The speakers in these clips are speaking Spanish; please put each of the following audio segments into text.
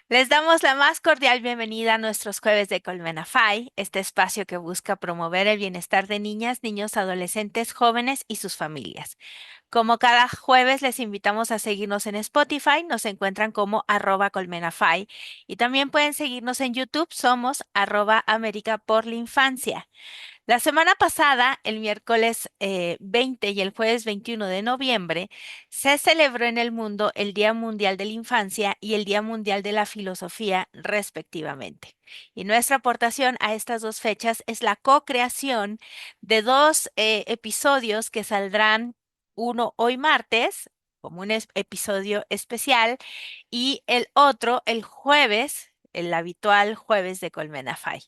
Les damos la más cordial bienvenida a nuestros jueves de Colmenafai, este espacio que busca promover el bienestar de niñas, niños, adolescentes, jóvenes y sus familias. Como cada jueves les invitamos a seguirnos en Spotify, nos encuentran como @colmenafai y también pueden seguirnos en YouTube, somos @América por la Infancia. La semana pasada, el miércoles 20 y el jueves 21 de noviembre, se celebró en el mundo el Día Mundial de la Infancia y el Día Mundial de la Filosofía, respectivamente. Y nuestra aportación a estas dos fechas es la co-creación de dos episodios que saldrán, uno hoy martes, como un episodio especial, y el otro el jueves, el habitual jueves de Colmena Fai.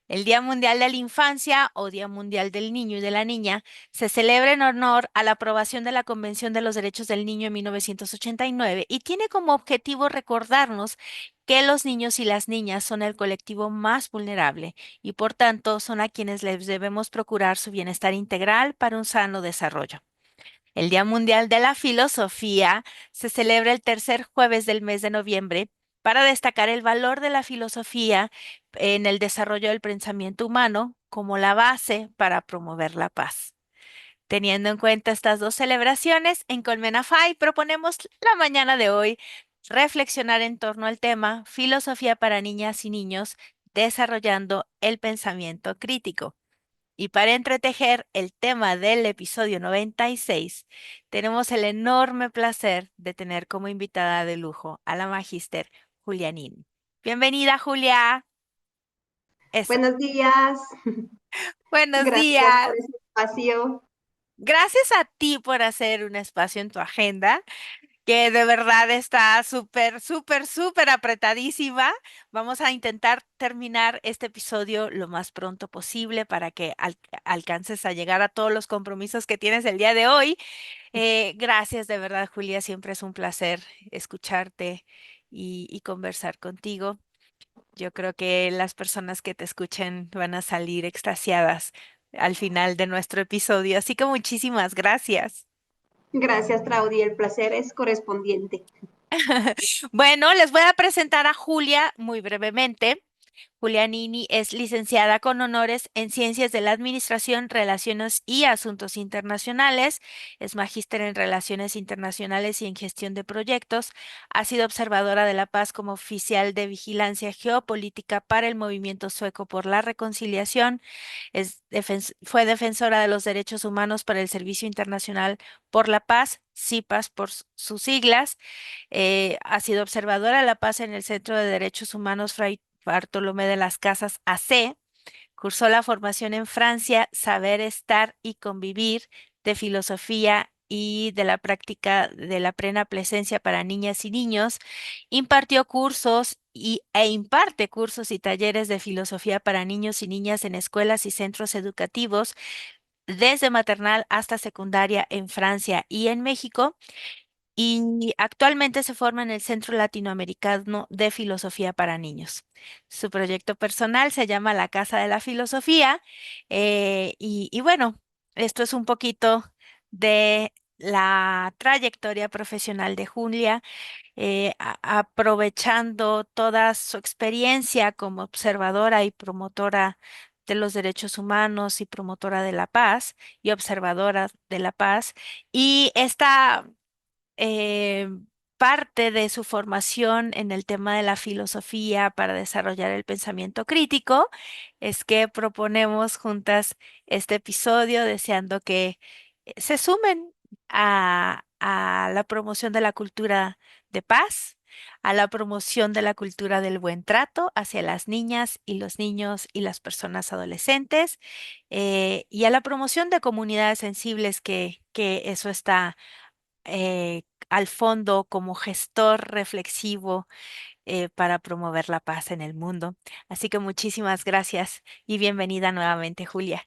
El Día Mundial de la Infancia o Día Mundial del Niño y de la Niña se celebra en honor a la aprobación de la Convención de los Derechos del Niño en 1989 y tiene como objetivo recordarnos que los niños y las niñas son el colectivo más vulnerable y por tanto son a quienes les debemos procurar su bienestar integral para un sano desarrollo. El Día Mundial de la Filosofía se celebra el tercer jueves del mes de noviembre para destacar el valor de la filosofía en el desarrollo del pensamiento humano como la base para promover la paz. Teniendo en cuenta estas dos celebraciones, en Colmenafai proponemos la mañana de hoy reflexionar en torno al tema Filosofía para niñas y niños, desarrollando el pensamiento crítico. Y para entretejer el tema del episodio 96, tenemos el enorme placer de tener como invitada de lujo a la magíster Julianini. Bienvenida, Julia. Eso. Buenos días, Buenos gracias por días. ese espacio. Gracias a ti por hacer un espacio en tu agenda, que de verdad está súper, súper, súper apretadísima. Vamos a intentar terminar este episodio lo más pronto posible para que alcances a llegar a todos los compromisos que tienes el día de hoy. Gracias de verdad, Julia. Siempre es un placer escucharte y conversar contigo. Yo creo que las personas que te escuchen van a salir extasiadas al final de nuestro episodio. Así que muchísimas gracias. Gracias, Traudy, el placer es correspondiente. Bueno, les voy a presentar a Julia muy brevemente. Julianini es licenciada con honores en Ciencias de la Administración, Relaciones y Asuntos Internacionales. Es magíster en Relaciones Internacionales y en Gestión de Proyectos. Ha sido observadora de la paz como oficial de vigilancia geopolítica para el Movimiento Sueco por la Reconciliación. Fue defensora de los derechos humanos para el Servicio Internacional por la Paz, CIPAS por sus siglas. Ha sido observadora de la paz en el Centro de Derechos Humanos Fray Bartolomé de las Casas AC. Cursó la formación en Francia, Saber Estar y Convivir de Filosofía y de la práctica de la plena presencia para niñas y niños. Impartió cursos e imparte cursos y talleres de filosofía para niños y niñas en escuelas y centros educativos, desde maternal hasta secundaria en Francia y en México y actualmente se forma en el Centro Latinoamericano de Filosofía para Niños. Su proyecto personal se llama La Casa de la Filosofía y bueno, esto es un poquito de la trayectoria profesional de Julia, aprovechando toda su experiencia como observadora y promotora de los derechos humanos y promotora de la paz y observadora de la paz. Y esta eh, parte de su formación en el tema de la filosofía para desarrollar el pensamiento crítico es que proponemos juntas este episodio deseando que se sumen a la promoción de la cultura de paz, a la promoción de la cultura del buen trato hacia las niñas y los niños y las personas adolescentes, y a la promoción de comunidades sensibles que eso está al fondo como gestor reflexivo para promover la paz en el mundo. Así que muchísimas gracias y bienvenida nuevamente, Julia.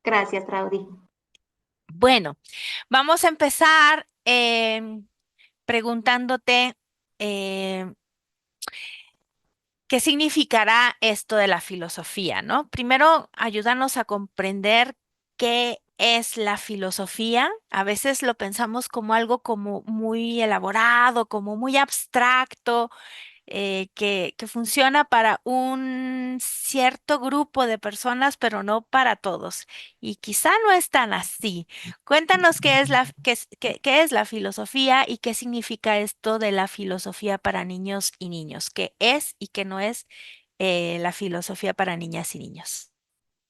Gracias, Traudy. Bueno, vamos a empezar preguntándote em, qué significará esto de la filosofía, ¿no? Primero, ayúdanos a comprender qué es la filosofía. A veces lo pensamos como algo como muy elaborado, como muy abstracto, que funciona para un cierto grupo de personas, pero no para todos. Y quizá no es tan así. Cuéntanos qué es la filosofía y qué significa esto de la filosofía para niños y niños. ¿Qué es y qué no es la filosofía para niñas y niños?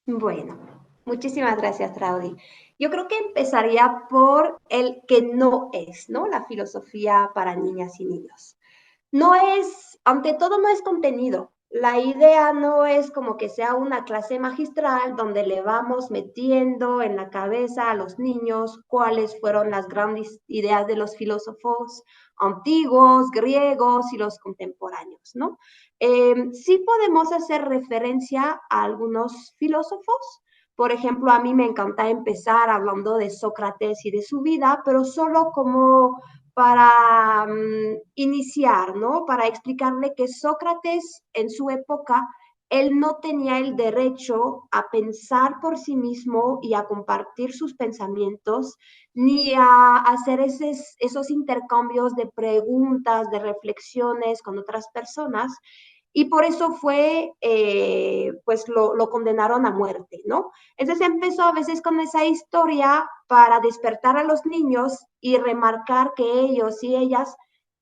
Bueno, muchísimas gracias, Traudy. Yo creo que empezaría por el que no es, ¿no? La filosofía para niñas y niños. No es, ante todo, no es contenido. La idea no es como que sea una clase magistral donde le vamos metiendo en la cabeza a los niños cuáles fueron las grandes ideas de los filósofos antiguos, griegos y los contemporáneos, ¿no? Sí podemos hacer referencia a algunos filósofos. Por ejemplo, a mí me encanta empezar hablando de Sócrates y de su vida, pero solo como para iniciar, ¿no? Para explicarle que Sócrates en su época, él no tenía el derecho a pensar por sí mismo y a compartir sus pensamientos, ni a hacer esos intercambios de preguntas, de reflexiones con otras personas, y por eso fue, pues lo condenaron a muerte, ¿no? Entonces empezó a veces con esa historia para despertar a los niños y remarcar que ellos y ellas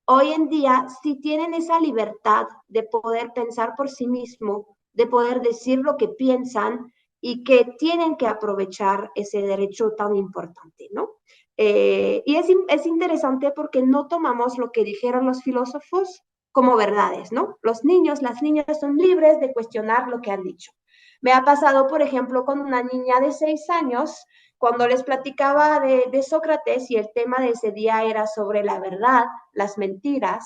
hoy en día sí tienen esa libertad de poder pensar por sí mismo, de poder decir lo que piensan y que tienen que aprovechar ese derecho tan importante, ¿no? Y es interesante porque no tomamos lo que dijeron los filósofos como verdades, ¿no? Los niños, las niñas son libres de cuestionar lo que han dicho. Me ha pasado, por ejemplo, con una niña de 6 años, cuando les platicaba de Sócrates y el tema de ese día era sobre la verdad, las mentiras,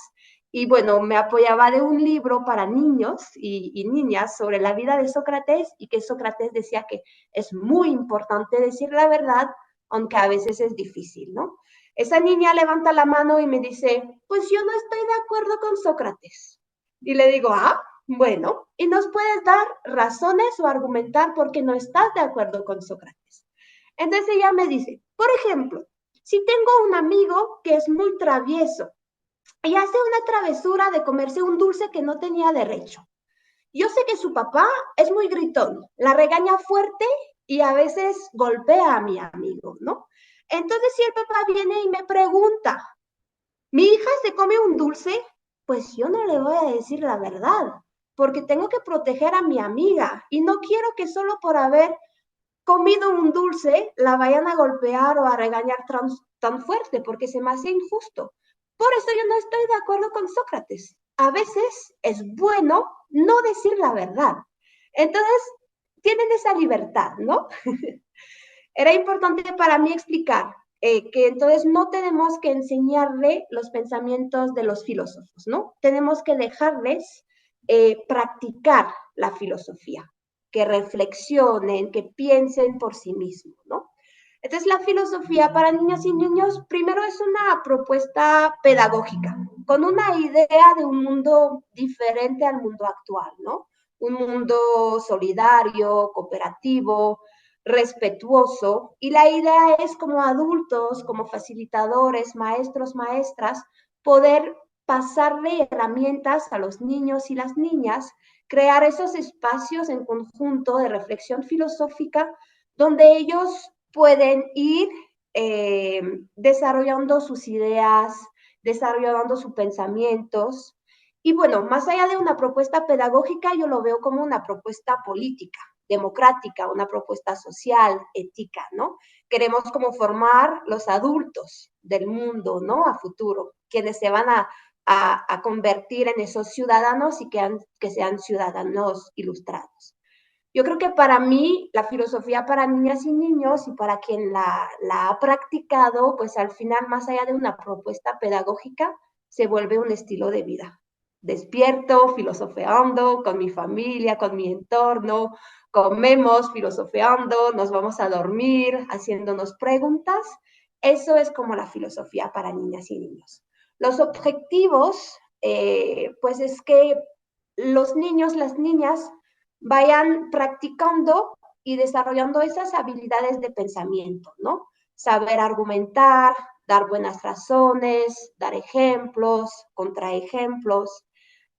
y bueno, me apoyaba de un libro para niños y niñas sobre la vida de Sócrates y que Sócrates decía que es muy importante decir la verdad, aunque a veces es difícil, ¿no? Esa niña levanta la mano y me dice, pues yo no estoy de acuerdo con Sócrates. Y le digo, ah, bueno, ¿y nos puedes dar razones o argumentar por qué no estás de acuerdo con Sócrates? Entonces ella me dice, por ejemplo, si tengo un amigo que es muy travieso y hace una travesura de comerse un dulce que no tenía derecho. Yo sé que su papá es muy gritón, la regaña fuerte y a veces golpea a mi amigo, ¿no? Entonces, si el papá viene y me pregunta, ¿mi hija se come un dulce? Pues yo no le voy a decir la verdad, porque tengo que proteger a mi amiga y no quiero que solo por haber comido un dulce la vayan a golpear o a regañar tan fuerte, porque se me hace injusto. Por eso yo no estoy de acuerdo con Sócrates. A veces es bueno no decir la verdad. Entonces, tienen esa libertad, ¿no? Era importante para mí explicar que entonces no tenemos que enseñarle los pensamientos de los filósofos, ¿no? Tenemos que dejarles practicar la filosofía, que reflexionen, que piensen por sí mismos, ¿no? Entonces, la filosofía para niñas y niños, primero es una propuesta pedagógica, con una idea de un mundo diferente al mundo actual, ¿no? Un mundo solidario, cooperativo, respetuoso, y la idea es como adultos, como facilitadores, maestros, maestras, poder pasarle herramientas a los niños y las niñas, crear esos espacios en conjunto de reflexión filosófica donde ellos pueden ir desarrollando sus ideas, desarrollando sus pensamientos. Y bueno, más allá de una propuesta pedagógica, yo lo veo como una propuesta política, democrática, una propuesta social, ética, ¿no? Queremos como formar los adultos del mundo, ¿no? A futuro, quienes se van a convertir en esos ciudadanos y que sean ciudadanos ilustrados. Yo creo que para mí la filosofía para niñas y niños y para quien la ha practicado, pues al final, más allá de una propuesta pedagógica, se vuelve un estilo de vida. Despierto, filosofeando con mi familia, con mi entorno, comemos filosofeando, nos vamos a dormir haciéndonos preguntas. Eso es como la filosofía para niñas y niños. Los objetivos, pues es que los niños, las niñas, vayan practicando y desarrollando esas habilidades de pensamiento, ¿no? Saber argumentar, dar buenas razones, dar ejemplos, contraejemplos.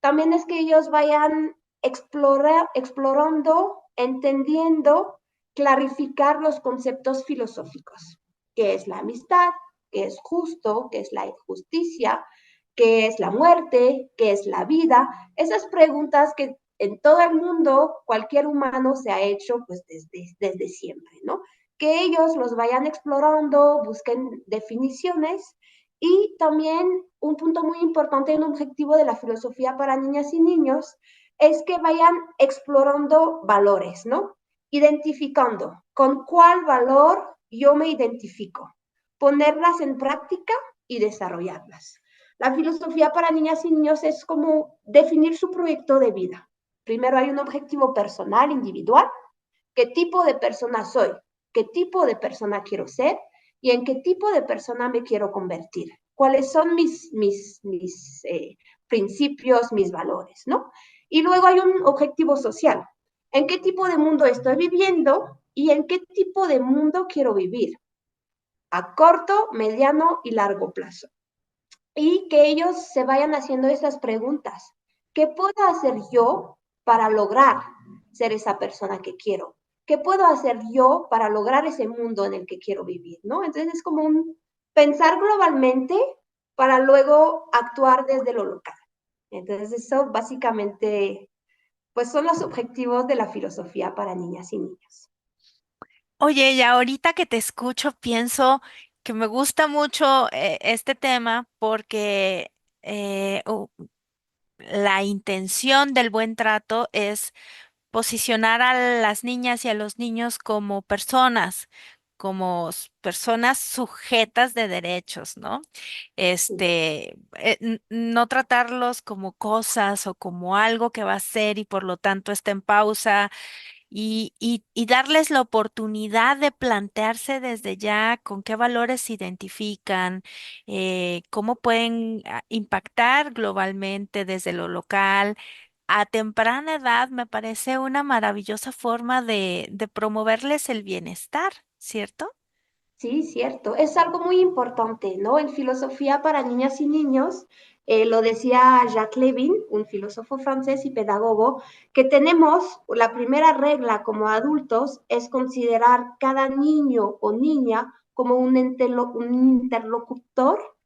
También es que ellos vayan explorando, entendiendo, clarificar los conceptos filosóficos. ¿Qué es la amistad? ¿Qué es justo? ¿Qué es la injusticia? ¿Qué es la muerte? ¿Qué es la vida? Esas preguntas que en todo el mundo cualquier humano se ha hecho pues desde siempre, ¿no? Que ellos los vayan explorando, busquen definiciones y también un punto muy importante y un objetivo de la filosofía para niñas y niños es que vayan explorando valores, ¿no? Identificando con cuál valor yo me identifico, ponerlas en práctica y desarrollarlas. La filosofía para niñas y niños es como definir su proyecto de vida. Primero hay un objetivo personal, individual, qué tipo de persona soy, qué tipo de persona quiero ser y en qué tipo de persona me quiero convertir. ¿Cuáles son mis principios, mis valores, ¿no? Y luego hay un objetivo social. ¿En qué tipo de mundo estoy viviendo y en qué tipo de mundo quiero vivir? A corto, mediano y largo plazo. Y que ellos se vayan haciendo esas preguntas. ¿Qué puedo hacer yo para lograr ser esa persona que quiero? ¿Qué puedo hacer yo para lograr ese mundo en el que quiero vivir? ¿No? Entonces es como un pensar globalmente para luego actuar desde lo local. Entonces eso básicamente pues son los objetivos de la filosofía para niñas y niños. Oye, y ahorita que te escucho, pienso que me gusta mucho este tema porque la intención del buen trato es posicionar a las niñas y a los niños como personas, como personas sujetas de derechos, ¿no? No tratarlos como cosas o como algo que va a ser y por lo tanto está en pausa y darles la oportunidad de plantearse desde ya con qué valores se identifican, cómo pueden impactar globalmente desde lo local. A temprana edad me parece una maravillosa forma de promoverles el bienestar, ¿cierto? Sí, cierto. Es algo muy importante, ¿no? En filosofía para niñas y niños, lo decía Jacques Levin, un filósofo francés y pedagogo, que tenemos la primera regla como adultos es considerar cada niño o niña como un interlocutor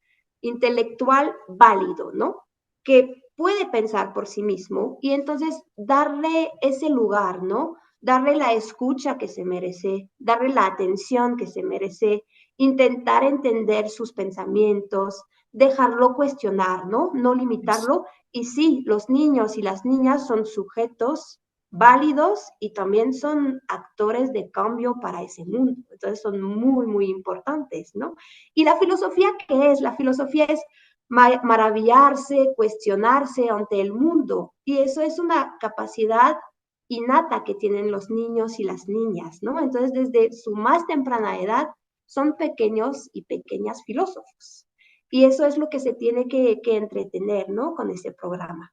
intelectual válido, ¿no? Que puede pensar por sí mismo y entonces darle ese lugar, ¿no? Darle la escucha que se merece, darle la atención que se merece, intentar entender sus pensamientos, dejarlo cuestionar, ¿no? No limitarlo. Y sí, los niños y las niñas son sujetos válidos y también son actores de cambio para ese mundo. Entonces son muy, muy importantes, ¿no? ¿Y la filosofía qué es? La filosofía es maravillarse, cuestionarse ante el mundo. Y eso es una capacidad innata que tienen los niños y las niñas, ¿no? Entonces, desde su más temprana edad, son pequeños y pequeñas filósofos. Y eso es lo que se tiene que entretener, ¿no? Con ese programa.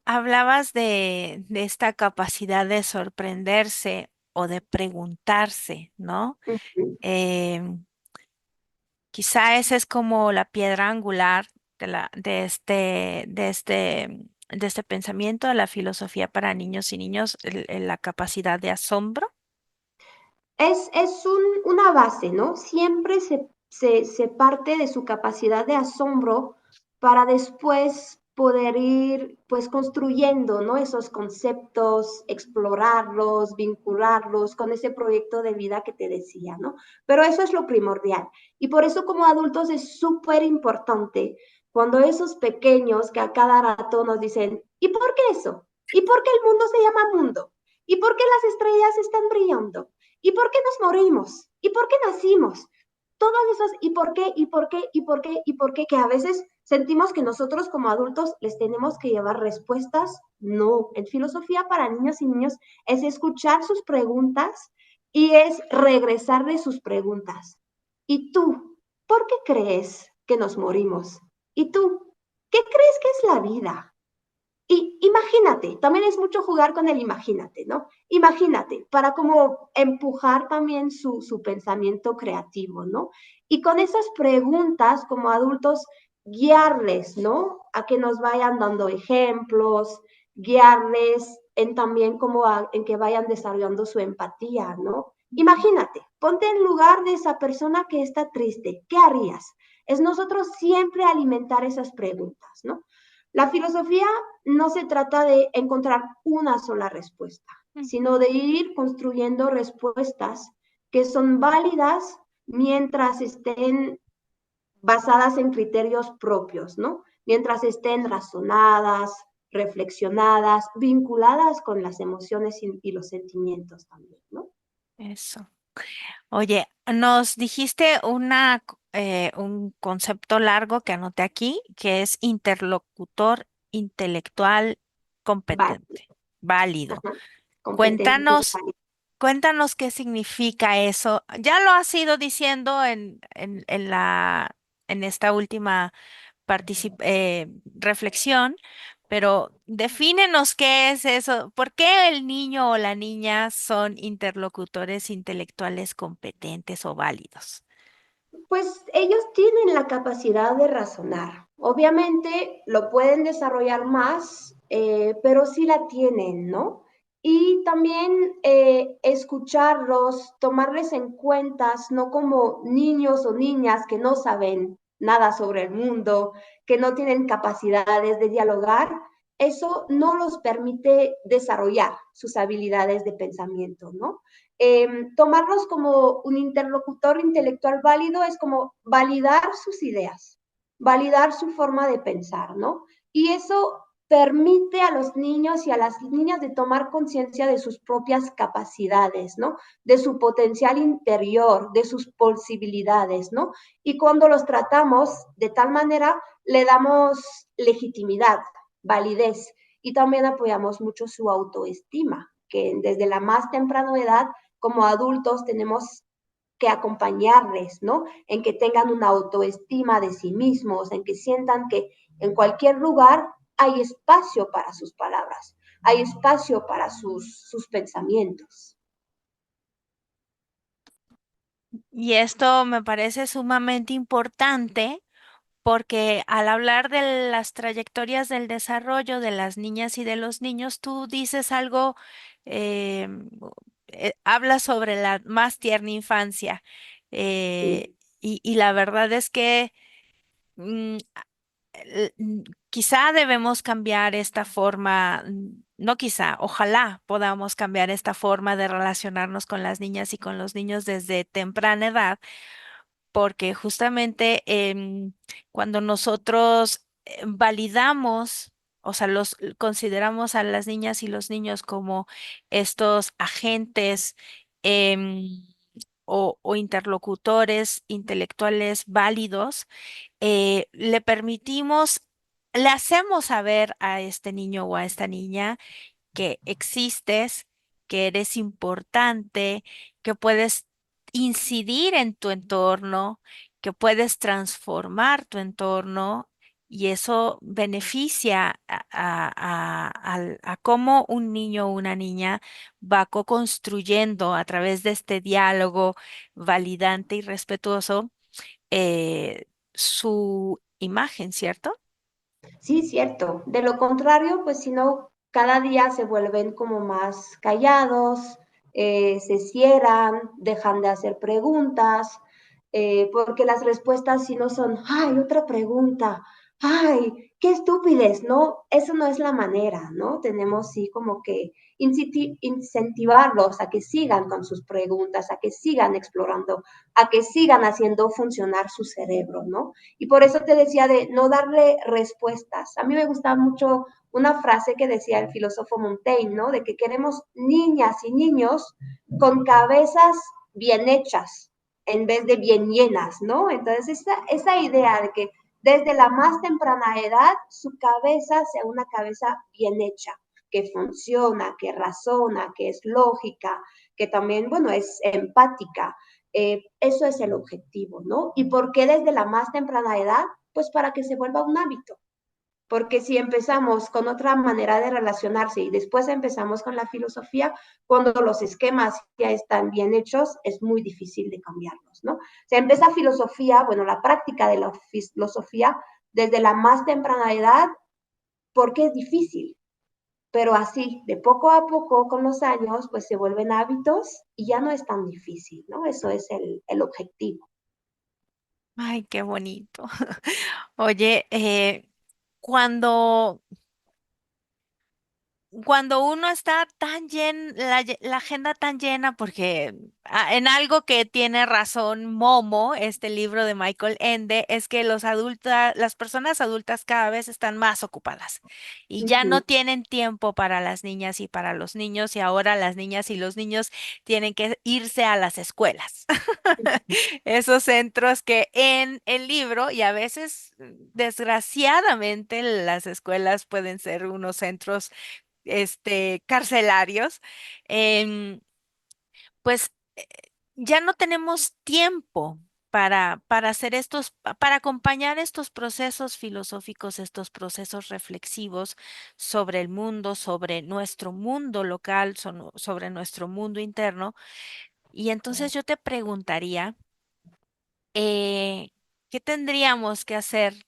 Hablabas de esta capacidad de sorprenderse o de preguntarse, ¿no? Uh -huh. Em, Quizá esa es como la piedra angular de este pensamiento, de la filosofía para niños y niños, la capacidad de asombro. Una base, ¿no? Siempre se parte de su capacidad de asombro para después poder ir pues construyendo, ¿no? Esos conceptos, explorarlos, vincularlos con ese proyecto de vida que te decía, ¿no? Pero eso es lo primordial. Y por eso como adultos es súper importante cuando esos pequeños que a cada rato nos dicen, ¿y por qué eso? ¿Y por qué el mundo se llama mundo? ¿Y por qué las estrellas están brillando? ¿Y por qué nos morimos? ¿Y por qué nacimos? Todos esos ¿y por qué? ¿Y por qué? ¿Y por qué? ¿Y por qué? Que a veces sentimos que nosotros como adultos les tenemos que llevar respuestas. No, en filosofía para niños y niños es escuchar sus preguntas y es regresar de sus preguntas. ¿Y tú? ¿Por qué crees que nos morimos? ¿Y tú? ¿Qué crees que es la vida? ¿Y imagínate, también es mucho jugar con el imagínate, ¿no? Imagínate, para como empujar también su pensamiento creativo, ¿no? Y con esas preguntas como adultos, guiarles, ¿no? A que nos vayan dando ejemplos, guiarles en también como en que vayan desarrollando su empatía, ¿no? Imagínate, ponte en lugar de esa persona que está triste, ¿qué harías? Es nosotros siempre alimentar esas preguntas, ¿no? La filosofía no se trata de encontrar una sola respuesta, sino de ir construyendo respuestas que son válidas mientras estén basadas en criterios propios, ¿no? Mientras estén razonadas, reflexionadas, vinculadas con las emociones y los sentimientos también, ¿no? Eso. Oye, nos dijiste un concepto largo que anoté aquí, que es interlocutor intelectual Válido, competente, válido. ajá, competente, Cuéntanos, válido. cuéntanos qué significa eso. Ya lo has ido diciendo en esta última reflexión, pero defínenos qué es eso. ¿Por qué el niño o la niña son interlocutores intelectuales competentes o válidos? Pues ellos tienen la capacidad de razonar. Obviamente lo pueden desarrollar más, pero sí la tienen, ¿no? Y también escucharlos, tomarles en cuenta, no como niños o niñas que no saben nada sobre el mundo, que no tienen capacidades de dialogar, eso no los permite desarrollar sus habilidades de pensamiento, ¿no? Tomarlos como un interlocutor intelectual válido es como validar sus ideas, validar su forma de pensar, ¿no? Y eso permite a los niños y a las niñas de tomar conciencia de sus propias capacidades, ¿no? De su potencial interior, de sus posibilidades, ¿no? Y cuando los tratamos de tal manera, le damos legitimidad, validez y también apoyamos mucho su autoestima, que desde la más temprana edad como adultos tenemos que acompañarles, ¿no? En que tengan una autoestima de sí mismos, en que sientan que en cualquier lugar hay espacio para sus palabras, hay espacio para sus pensamientos. Y esto me parece sumamente importante porque al hablar de las trayectorias del desarrollo de las niñas y de los niños, tú dices algo, eh, hablas sobre la más tierna infancia. eh, Sí, y la verdad es que mm, quizá debemos cambiar esta forma, no quizá, ojalá podamos cambiar esta forma de relacionarnos con las niñas y con los niños desde temprana edad porque justamente cuando nosotros validamos, o sea, los consideramos a las niñas y los niños como estos agentes em, o interlocutores intelectuales válidos, le permitimos, le hacemos saber a este niño o a esta niña que existes, que eres importante, que puedes incidir en tu entorno, que puedes transformar tu entorno y eso beneficia a cómo un niño o una niña va co-construyendo a través de este diálogo validante y respetuoso su imagen, ¿cierto? sí, cierto. De lo contrario, pues si no, cada día se vuelven como más callados, se cierran, dejan de hacer preguntas, porque las respuestas si no son, ay, otra pregunta, ay, qué estúpides, ¿no? Eso no es la manera, ¿no? Tenemos sí como que incentivarlos a que sigan con sus preguntas, a que sigan explorando, a que sigan haciendo funcionar su cerebro, ¿no? Y por eso te decía de no darle respuestas. A mí me gustaba mucho una frase que decía el filósofo Montaigne, ¿no? De que queremos niñas y niños con cabezas bien hechas en vez de bien llenas, ¿no? Entonces, esa idea de que desde la más temprana edad su cabeza sea una cabeza bien hecha, que funciona, que razona, que es lógica, que también, bueno, es empática, eso es el objetivo, ¿no? ¿Y por qué desde la más temprana edad? Pues para que se vuelva un hábito. porque si empezamos con otra manera de relacionarse y después empezamos con la filosofía, cuando los esquemas ya están bien hechos, es muy difícil de cambiarlos, ¿no? Se empieza filosofía, bueno, la práctica de la filosofía desde la más temprana edad, porque es difícil, pero así, de poco a poco, con los años, pues se vuelven hábitos y ya no es tan difícil, ¿no? Eso es el objetivo. Ay, qué bonito. Oye, cuando cuando uno está tan lleno, la agenda tan llena, porque en algo que tiene razón Momo, este libro de Michael Ende, es que las personas adultas cada vez están más ocupadas y Uh ya no -huh. tienen tiempo para las niñas y para los niños, y ahora las niñas y los niños tienen que irse a las escuelas. Esos centros que en el libro, y a veces, desgraciadamente, las escuelas pueden ser unos centros carcelarios. em, pues ya no tenemos tiempo para hacer para acompañar estos procesos filosóficos, estos procesos reflexivos sobre el mundo, sobre nuestro mundo local, sobre nuestro mundo interno. Y entonces yo te preguntaría, ¿qué tendríamos que hacer,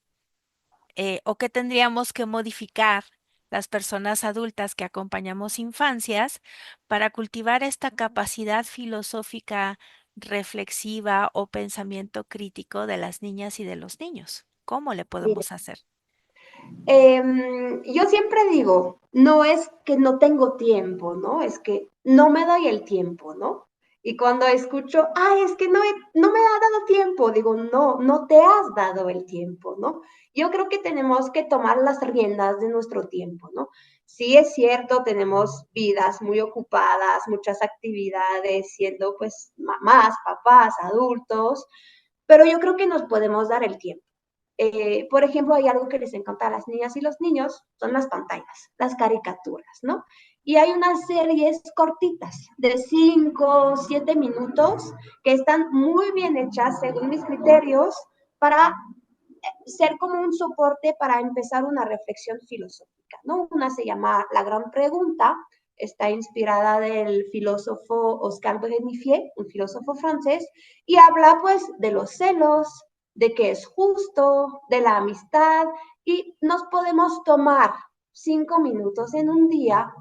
o qué tendríamos que modificar las personas adultas que acompañamos infancias para cultivar esta capacidad filosófica reflexiva o pensamiento crítico de las niñas y de los niños? ¿Cómo le Mira, podemos hacer? yo siempre digo, no es que no tengo tiempo, ¿no? Es que no me doy el tiempo, ¿no? Y cuando escucho, ay, es que no me ha dado tiempo, digo, no, no te has dado el tiempo, ¿no? Yo creo que tenemos que tomar las riendas de nuestro tiempo, ¿no? Sí es cierto, tenemos vidas muy ocupadas, muchas actividades, siendo pues mamás, papás, adultos, pero yo creo que nos podemos dar el tiempo. Por ejemplo, hay algo que les encanta a las niñas y los niños, son las pantallas, las caricaturas, ¿no? Y hay unas series cortitas de 5, 7 minutos que están muy bien hechas según mis criterios para ser como un soporte para empezar una reflexión filosófica, ¿no? Una se llama La Gran Pregunta, está inspirada del filósofo Oscar Brenifier, un filósofo francés, y habla pues de los celos, de qué es justo, de la amistad, y nos podemos tomar 5 minutos en un día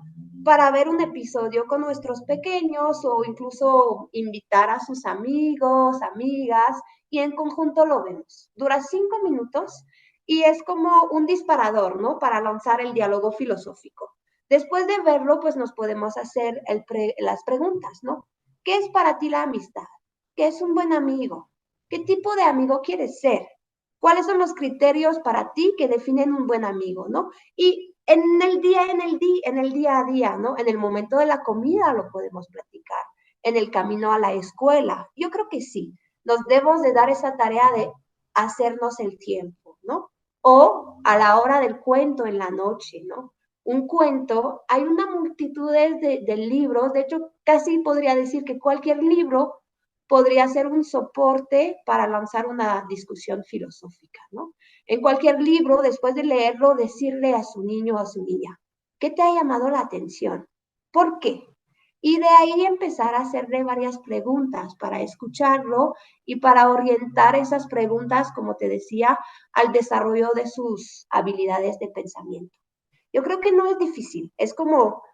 para ver un episodio con nuestros pequeños o incluso invitar a sus amigos, amigas, y en conjunto lo vemos. Dura 5 minutos y es como un disparador, ¿no? Para lanzar el diálogo filosófico. Después de verlo, pues nos podemos hacer las preguntas, ¿no? ¿Qué es para ti la amistad? ¿Qué es un buen amigo? ¿Qué tipo de amigo quieres ser? ¿Cuáles son los criterios para ti que definen un buen amigo, ¿no? Y en el día a día, ¿no? En el momento de la comida lo podemos platicar, en el camino a la escuela. Yo creo que sí, nos debemos de dar esa tarea de hacernos el tiempo, ¿no? O a la hora del cuento en la noche, ¿no? Un cuento, hay una multitud de libros, de hecho, casi podría decir que cualquier libro podría ser un soporte para lanzar una discusión filosófica, ¿no? En cualquier libro, después de leerlo, decirle a su niño o a su niña, ¿qué te ha llamado la atención? ¿Por qué? Y de ahí empezar a hacerle varias preguntas para escucharlo y para orientar esas preguntas, como te decía, al desarrollo de sus habilidades de pensamiento. Yo creo que no es difícil, es como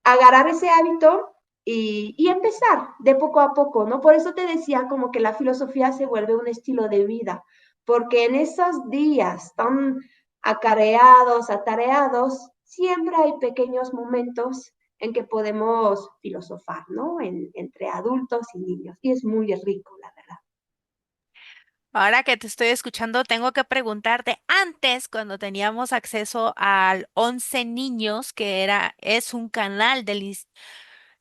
agarrar ese hábito y empezar de poco a poco, ¿no? Por eso te decía como que la filosofía se vuelve un estilo de vida, porque en esos días tan acareados, atareados, siempre hay pequeños momentos en que podemos filosofar, ¿no? Entre adultos y niños. Y es muy rico, la verdad. Ahora que te estoy escuchando, tengo que preguntarte, antes, cuando teníamos acceso al 11 Niños, es un canal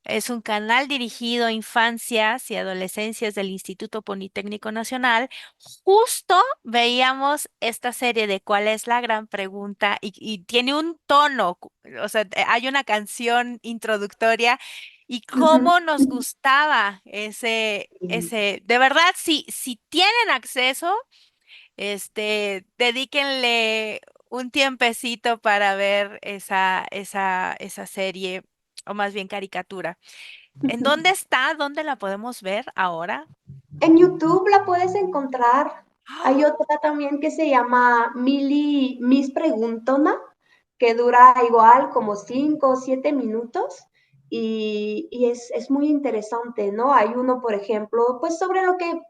es un canal dirigido a infancias y adolescencias del Instituto Politécnico Nacional. Justo veíamos esta serie de ¿Cuál es la gran pregunta? Y tiene un tono, o sea, hay una canción introductoria y Ujú. cómo nos gustaba de verdad, si tienen acceso, dedíquenle un tiempecito para ver esa serie, o más bien caricatura. ¿En dónde está? ¿Dónde la podemos ver ahora? En YouTube la puedes encontrar. Hay ¡Ah! otra también que se llama Miss Preguntona, que dura igual como 5 o 7 minutos y es muy interesante, ¿no? Hay uno, por ejemplo, pues sobre lo que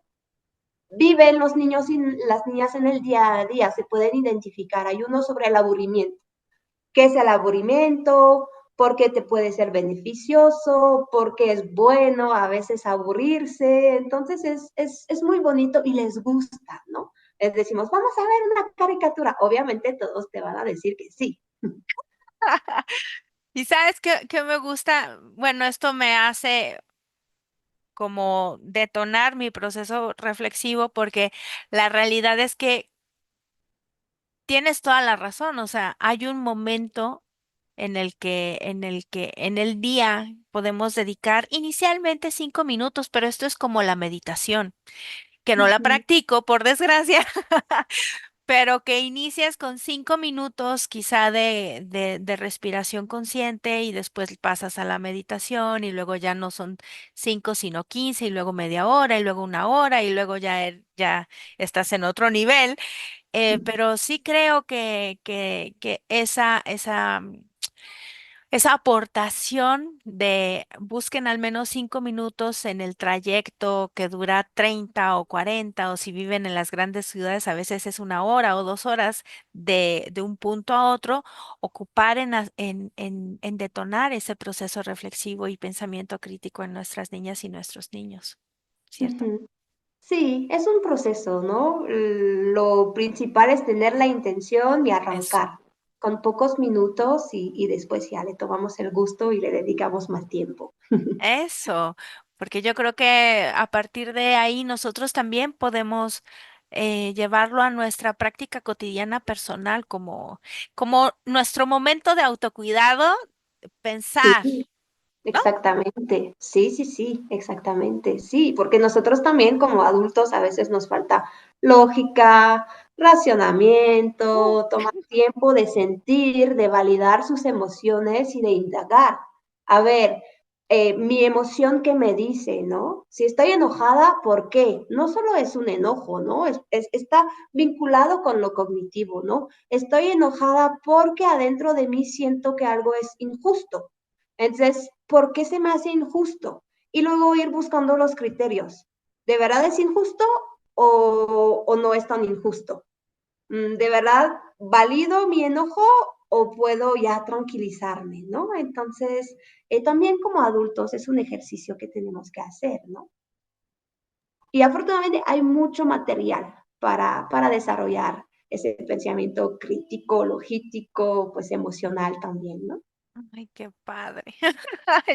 viven los niños y las niñas en el día a día, se pueden identificar. Hay uno sobre el aburrimiento. ¿Qué es el aburrimiento? ¿Por qué te puede ser beneficioso? ¿Por qué es bueno a veces aburrirse? Entonces es muy bonito y les gusta, ¿no? Les decimos, vamos a ver una caricatura. Obviamente todos te van a decir que sí. ¿Y sabes qué me gusta? Bueno, esto me hace como detonar mi proceso reflexivo porque la realidad es que tienes toda la razón, o sea, hay un momento en el día podemos dedicar inicialmente 5 minutos, pero esto es como la meditación, que no la Ujú, practico, por desgracia, pero que inicias con 5 minutos quizá de respiración consciente y después pasas a la meditación y luego ya no son 5 sino 15 y luego media hora y luego una hora y luego ya, ya estás en otro nivel. Pero sí creo que esa aportación de busquen al menos 5 minutos en el trayecto que dura 30 o 40, o si viven en las grandes ciudades, a veces es una hora o 2 horas de un punto a otro, ocupar en detonar ese proceso reflexivo y pensamiento crítico en nuestras niñas y nuestros niños, ¿cierto? ujú. Sí, es un proceso, ¿no? Lo principal es tener la intención y Eso. arrancar con pocos minutos y después ya le tomamos el gusto y le dedicamos más tiempo. Eso, porque yo creo que a partir de ahí nosotros también podemos llevarlo a nuestra práctica cotidiana personal como nuestro momento de autocuidado, Sí, pensar, ¿no? exactamente, sí, sí, sí, exactamente, sí, porque nosotros también como adultos a veces nos falta lógica, racionamiento, tomar tiempo de sentir, de validar sus emociones y de indagar. A ver, mi emoción qué me dice, ¿no? Si estoy enojada, ¿por qué? No solo es un enojo, ¿no? Está vinculado con lo cognitivo, ¿no? Estoy enojada porque adentro de mí siento que algo es injusto. Entonces, ¿por qué se me hace injusto? Y luego ir buscando los criterios. ¿De verdad es injusto o no es tan injusto? ¿De verdad valido mi enojo o puedo ya tranquilizarme, ¿no? Entonces, también como adultos es un ejercicio que tenemos que hacer, ¿no? Y afortunadamente hay mucho material para desarrollar ese pensamiento crítico, logístico, pues emocional también, ¿no? Ay, qué padre.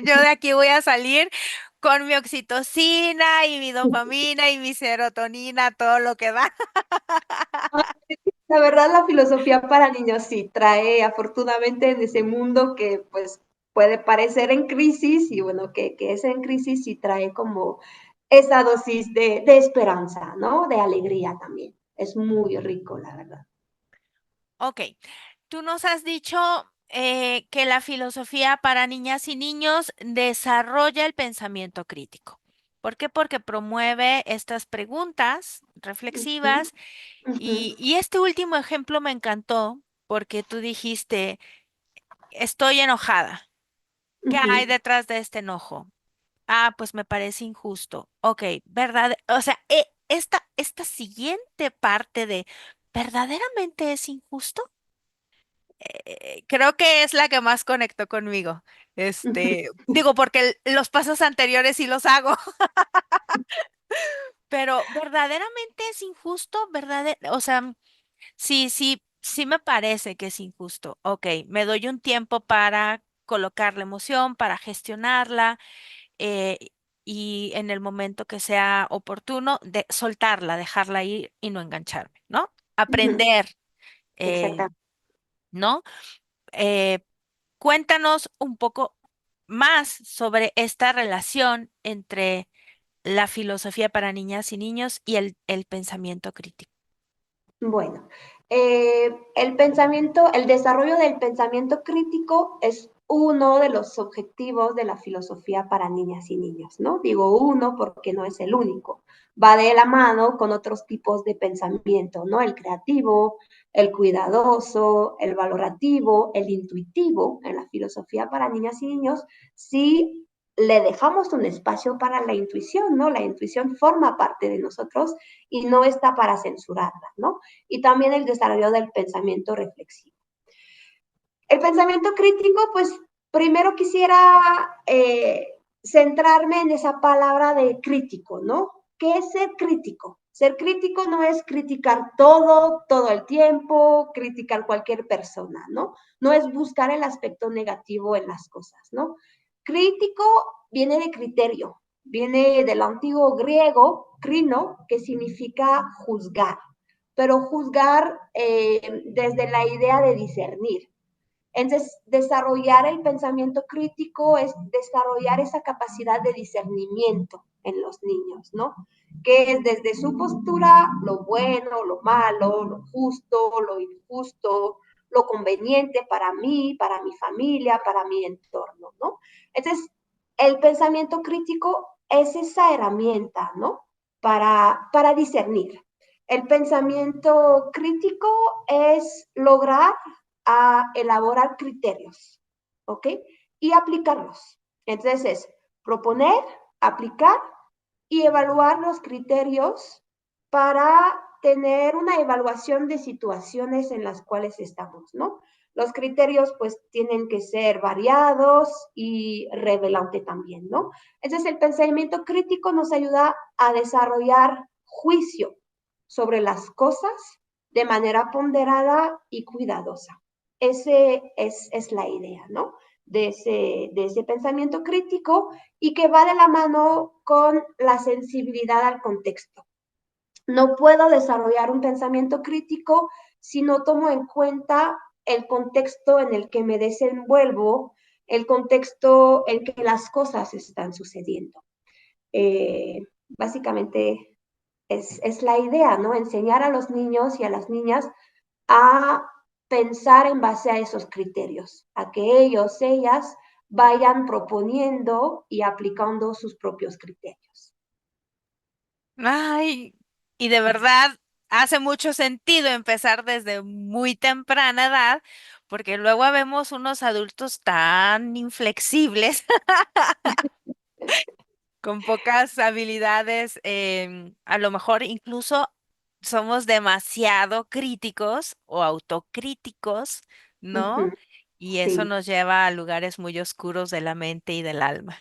Yo de aquí voy a salir con mi oxitocina y mi dopamina y mi serotonina, todo lo que da. La verdad, la filosofía para niños sí trae afortunadamente en ese mundo que pues puede parecer en crisis y bueno, que es en crisis y trae como esa dosis de esperanza, ¿no? De alegría también. Es muy rico, la verdad. Ok, tú nos has dicho que la filosofía para niñas y niños desarrolla el pensamiento crítico. ¿Por qué? Porque promueve estas preguntas Ujú, reflexivas ujú, y este último ejemplo me encantó porque tú dijiste, estoy enojada. ¿Qué hay ujú. detrás de este enojo? Ah, pues me parece injusto. Ok, ¿verdad? O sea, esta siguiente parte de, ¿verdaderamente es injusto? Creo que es la que más conectó conmigo. Digo, porque los pasos anteriores sí los hago, pero verdaderamente es injusto, ¿verdad? O sea, sí, sí, sí me parece que es injusto. Ok, me doy un tiempo para colocar la emoción, para gestionarla, eh, y en el momento que sea oportuno, de soltarla, dejarla ir y no engancharme, ¿no? Ujú, Aprender, eh, exactamente. ¿no? Eh, Cuéntanos un poco más sobre esta relación entre la filosofía para niñas y niños y el pensamiento crítico. Bueno. El desarrollo del pensamiento crítico es uno de los objetivos de la filosofía para niñas y niños, ¿no? Digo uno porque no es el único. Va de la mano con otros tipos de pensamiento, ¿no? El creativo, el cuidadoso, el valorativo, el intuitivo. En la filosofía para niñas y niños sí le dejamos un espacio para la intuición, ¿no? La intuición forma parte de nosotros y no está para censurarla, ¿no? Y también el desarrollo del pensamiento reflexivo. El pensamiento crítico, pues primero quisiera centrarme en esa palabra de crítico, ¿no? ¿Qué es ser crítico? Ser crítico no es criticar todo el tiempo, criticar cualquier persona, ¿no? No es buscar el aspecto negativo en las cosas, ¿no? Crítico viene de criterio, viene del antiguo griego, crino, que significa juzgar, pero juzgar desde la idea de discernir. Entonces, desarrollar el pensamiento crítico es desarrollar esa capacidad de discernimiento en los niños, ¿no? Que es desde su postura lo bueno, lo malo, lo justo, lo injusto, lo conveniente para mí, para mi familia, para mi entorno, ¿no? Entonces, el pensamiento crítico es esa herramienta, ¿no? Para discernir. El pensamiento crítico es lograr a elaborar criterios, ¿ok? Y aplicarlos. Entonces, proponer, aplicar y evaluar los criterios para tener una evaluación de situaciones en las cuales estamos, ¿no? Los criterios pues tienen que ser variados y revelante también, ¿no? Entonces el pensamiento crítico nos ayuda a desarrollar juicio sobre las cosas de manera ponderada y cuidadosa. Es la idea, ¿no? De ese pensamiento crítico y que va de la mano con la sensibilidad al contexto. No puedo desarrollar un pensamiento crítico si no tomo en cuenta el contexto en el que me desenvuelvo, el contexto en que las cosas están sucediendo. Básicamente es la idea, ¿no? Enseñar a los niños y a las niñas a pensar en base a esos criterios, a que ellos, ellas vayan proponiendo y aplicando sus propios criterios. Ay, y de verdad hace mucho sentido empezar desde muy temprana edad, porque luego vemos unos adultos tan inflexibles, con pocas habilidades, a lo mejor incluso somos demasiado críticos o autocríticos, ¿no? Ujú, Y eso sí. nos lleva a lugares muy oscuros de la mente y del alma.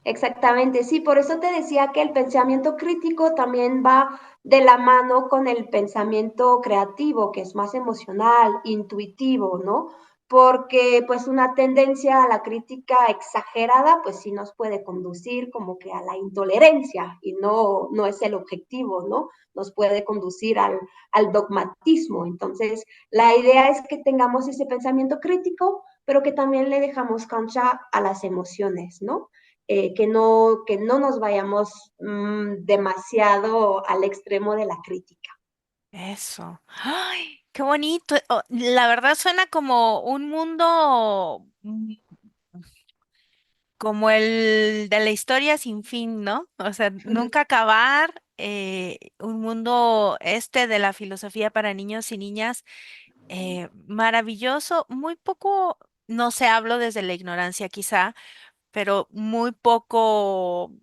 Exactamente, sí, por eso te decía que el pensamiento crítico también va de la mano con el pensamiento creativo, que es más emocional, intuitivo, ¿no? Porque pues una tendencia a la crítica exagerada, pues sí nos puede conducir como que a la intolerancia y no es el objetivo, ¿no? Nos puede conducir al dogmatismo. Entonces, la idea es que tengamos ese pensamiento crítico, pero que también le dejamos cancha a las emociones, ¿no? Que no nos vayamos demasiado al extremo de la crítica. Eso. ¡Ay, qué bonito! Oh, la verdad suena como un mundo como el de la historia sin fin, ¿no? O sea, nunca acabar, un mundo este de la filosofía para niños y niñas, maravilloso, muy poco, no sé, hablo desde la ignorancia quizá, pero muy poco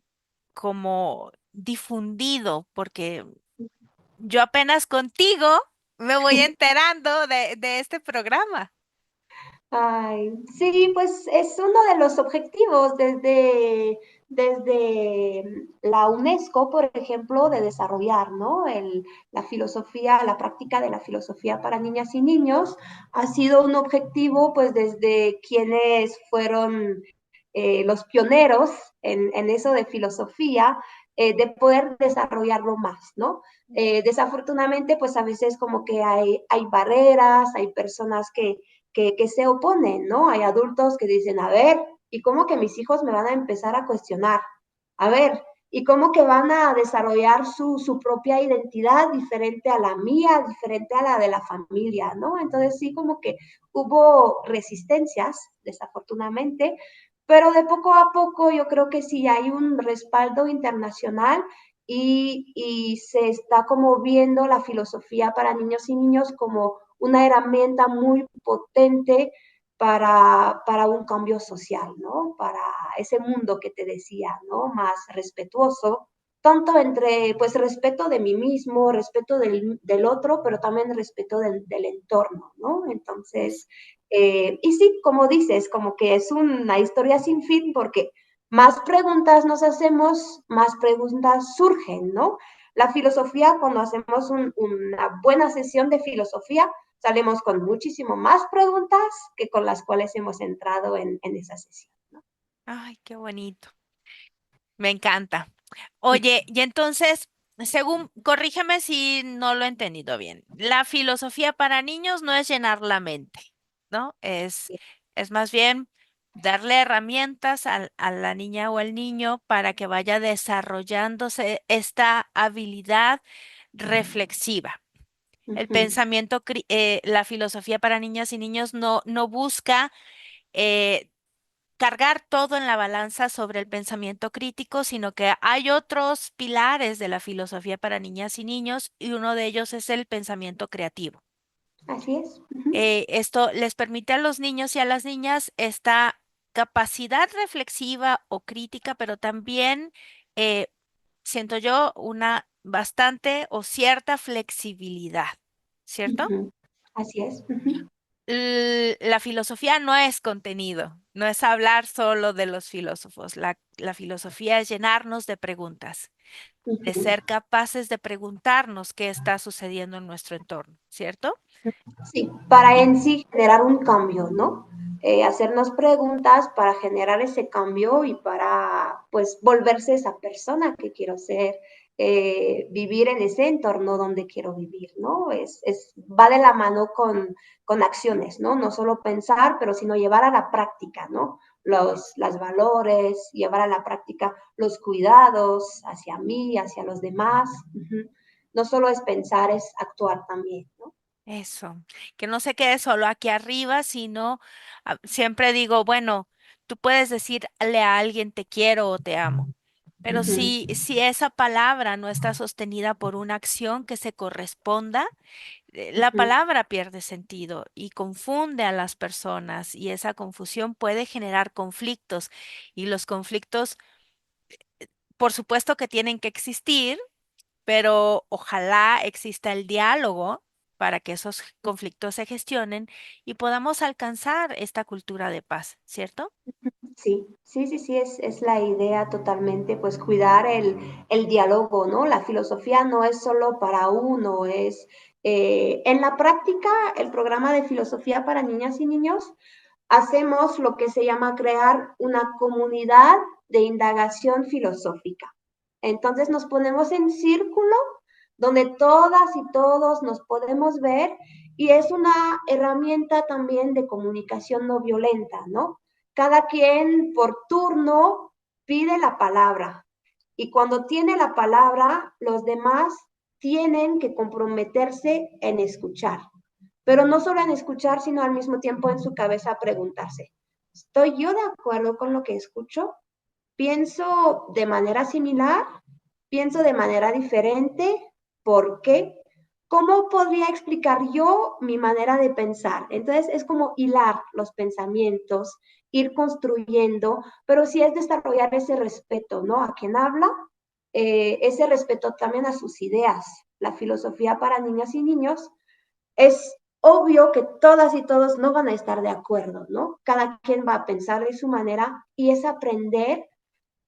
como difundido, porque yo apenas contigo me voy enterando de este programa. Ay, sí, pues es uno de los objetivos desde la UNESCO, por ejemplo, de desarrollar, ¿no? La filosofía, la práctica de la filosofía para niñas y niños ha sido un objetivo, pues desde quienes fueron los pioneros en eso de filosofía, de poder desarrollarlo más, ¿no? Desafortunadamente, pues a veces como que hay barreras, hay personas que se oponen, ¿no? Hay adultos que dicen, a ver, ¿y cómo que mis hijos me van a empezar a cuestionar? A ver, y cómo que van a desarrollar su propia identidad diferente a la mía, diferente a la de la familia, ¿no? Entonces sí como que hubo resistencias, desafortunadamente, pero de poco a poco yo creo que sí hay un respaldo internacional y se está como viendo la filosofía para niños y niños como una herramienta muy potente para un cambio social, ¿no? Para ese mundo que te decía, ¿no? Más respetuoso, tanto entre, pues, respeto de mí mismo, respeto del otro, pero también respeto del entorno, ¿no? Entonces, y sí, como dices, como que es una historia sin fin porque más preguntas nos hacemos, más preguntas surgen, ¿no? La filosofía, cuando hacemos una buena sesión de filosofía, salimos con muchísimo más preguntas que con las cuales hemos entrado en esa sesión, ¿no? Ay, qué bonito. Me encanta. Oye, y entonces, según, corrígeme si no lo he entendido bien. La filosofía para niños no es llenar la mente, ¿no? Es más bien darle herramientas a la niña o al niño para que vaya desarrollándose esta habilidad reflexiva. El Ujú. pensamiento, la filosofía para niñas y niños no busca eh, cargar todo en la balanza sobre el pensamiento crítico, sino que hay otros pilares de la filosofía para niñas y niños y uno de ellos es el pensamiento creativo. Así es. Ujú. Esto les permite a los niños y a las niñas esta capacidad reflexiva o crítica, pero también eh, siento yo una bastante o cierta flexibilidad, ¿cierto? Ujú. Así es. Ujú. La filosofía no es contenido, no es hablar solo de los filósofos. La filosofía es llenarnos de preguntas, de Ujú. ser capaces de preguntarnos qué está sucediendo en nuestro entorno, ¿cierto? Sí, para Y en sí generar un cambio, ¿no? Hacernos preguntas para generar ese cambio y para, pues, volverse esa persona que quiero ser, vivir en ese entorno donde quiero vivir, ¿no? Va de la mano con acciones, ¿no? No solo pensar, pero sino llevar a la práctica, ¿no? Las valores, llevar a la práctica los cuidados hacia mí, hacia los demás. Uh-huh. No solo es pensar, es actuar también, ¿no? eso, que no se quede solo aquí arriba, sino siempre digo, bueno, tú puedes decirle a alguien te quiero o te amo. Pero Uh-huh. si esa palabra no está sostenida por una acción que se corresponda, la Uh-huh. palabra pierde sentido y confunde a las personas y esa confusión puede generar conflictos y los conflictos, por supuesto que tienen que existir, pero ojalá exista el diálogo para que esos conflictos se gestionen y podamos alcanzar esta cultura de paz, ¿cierto? Sí, sí, sí, sí, es la idea totalmente, pues cuidar el diálogo, ¿no? La filosofía no es solo para uno, es en la práctica, el programa de filosofía para niñas y niños, hacemos lo que se llama crear una comunidad de indagación filosófica. Entonces nos ponemos en círculo donde todas y todos nos podemos ver y es una herramienta también de comunicación no violenta, ¿no? Cada quien por turno pide la palabra y cuando tiene la palabra, los demás tienen que comprometerse en escuchar, pero no solo en escuchar, sino al mismo tiempo en su cabeza preguntarse, ¿estoy yo de acuerdo con lo que escucho? ¿Pienso de manera similar? ¿Pienso de manera diferente? ¿Por qué? ¿Cómo podría explicar yo mi manera de pensar? Entonces es como hilar los pensamientos, ir construyendo, pero sí es desarrollar ese respeto, ¿no? A quien habla, ese respeto también a sus ideas. La filosofía para niñas y niños es obvio que todas y todos no van a estar de acuerdo, ¿no? Cada quien va a pensar de su manera y es aprender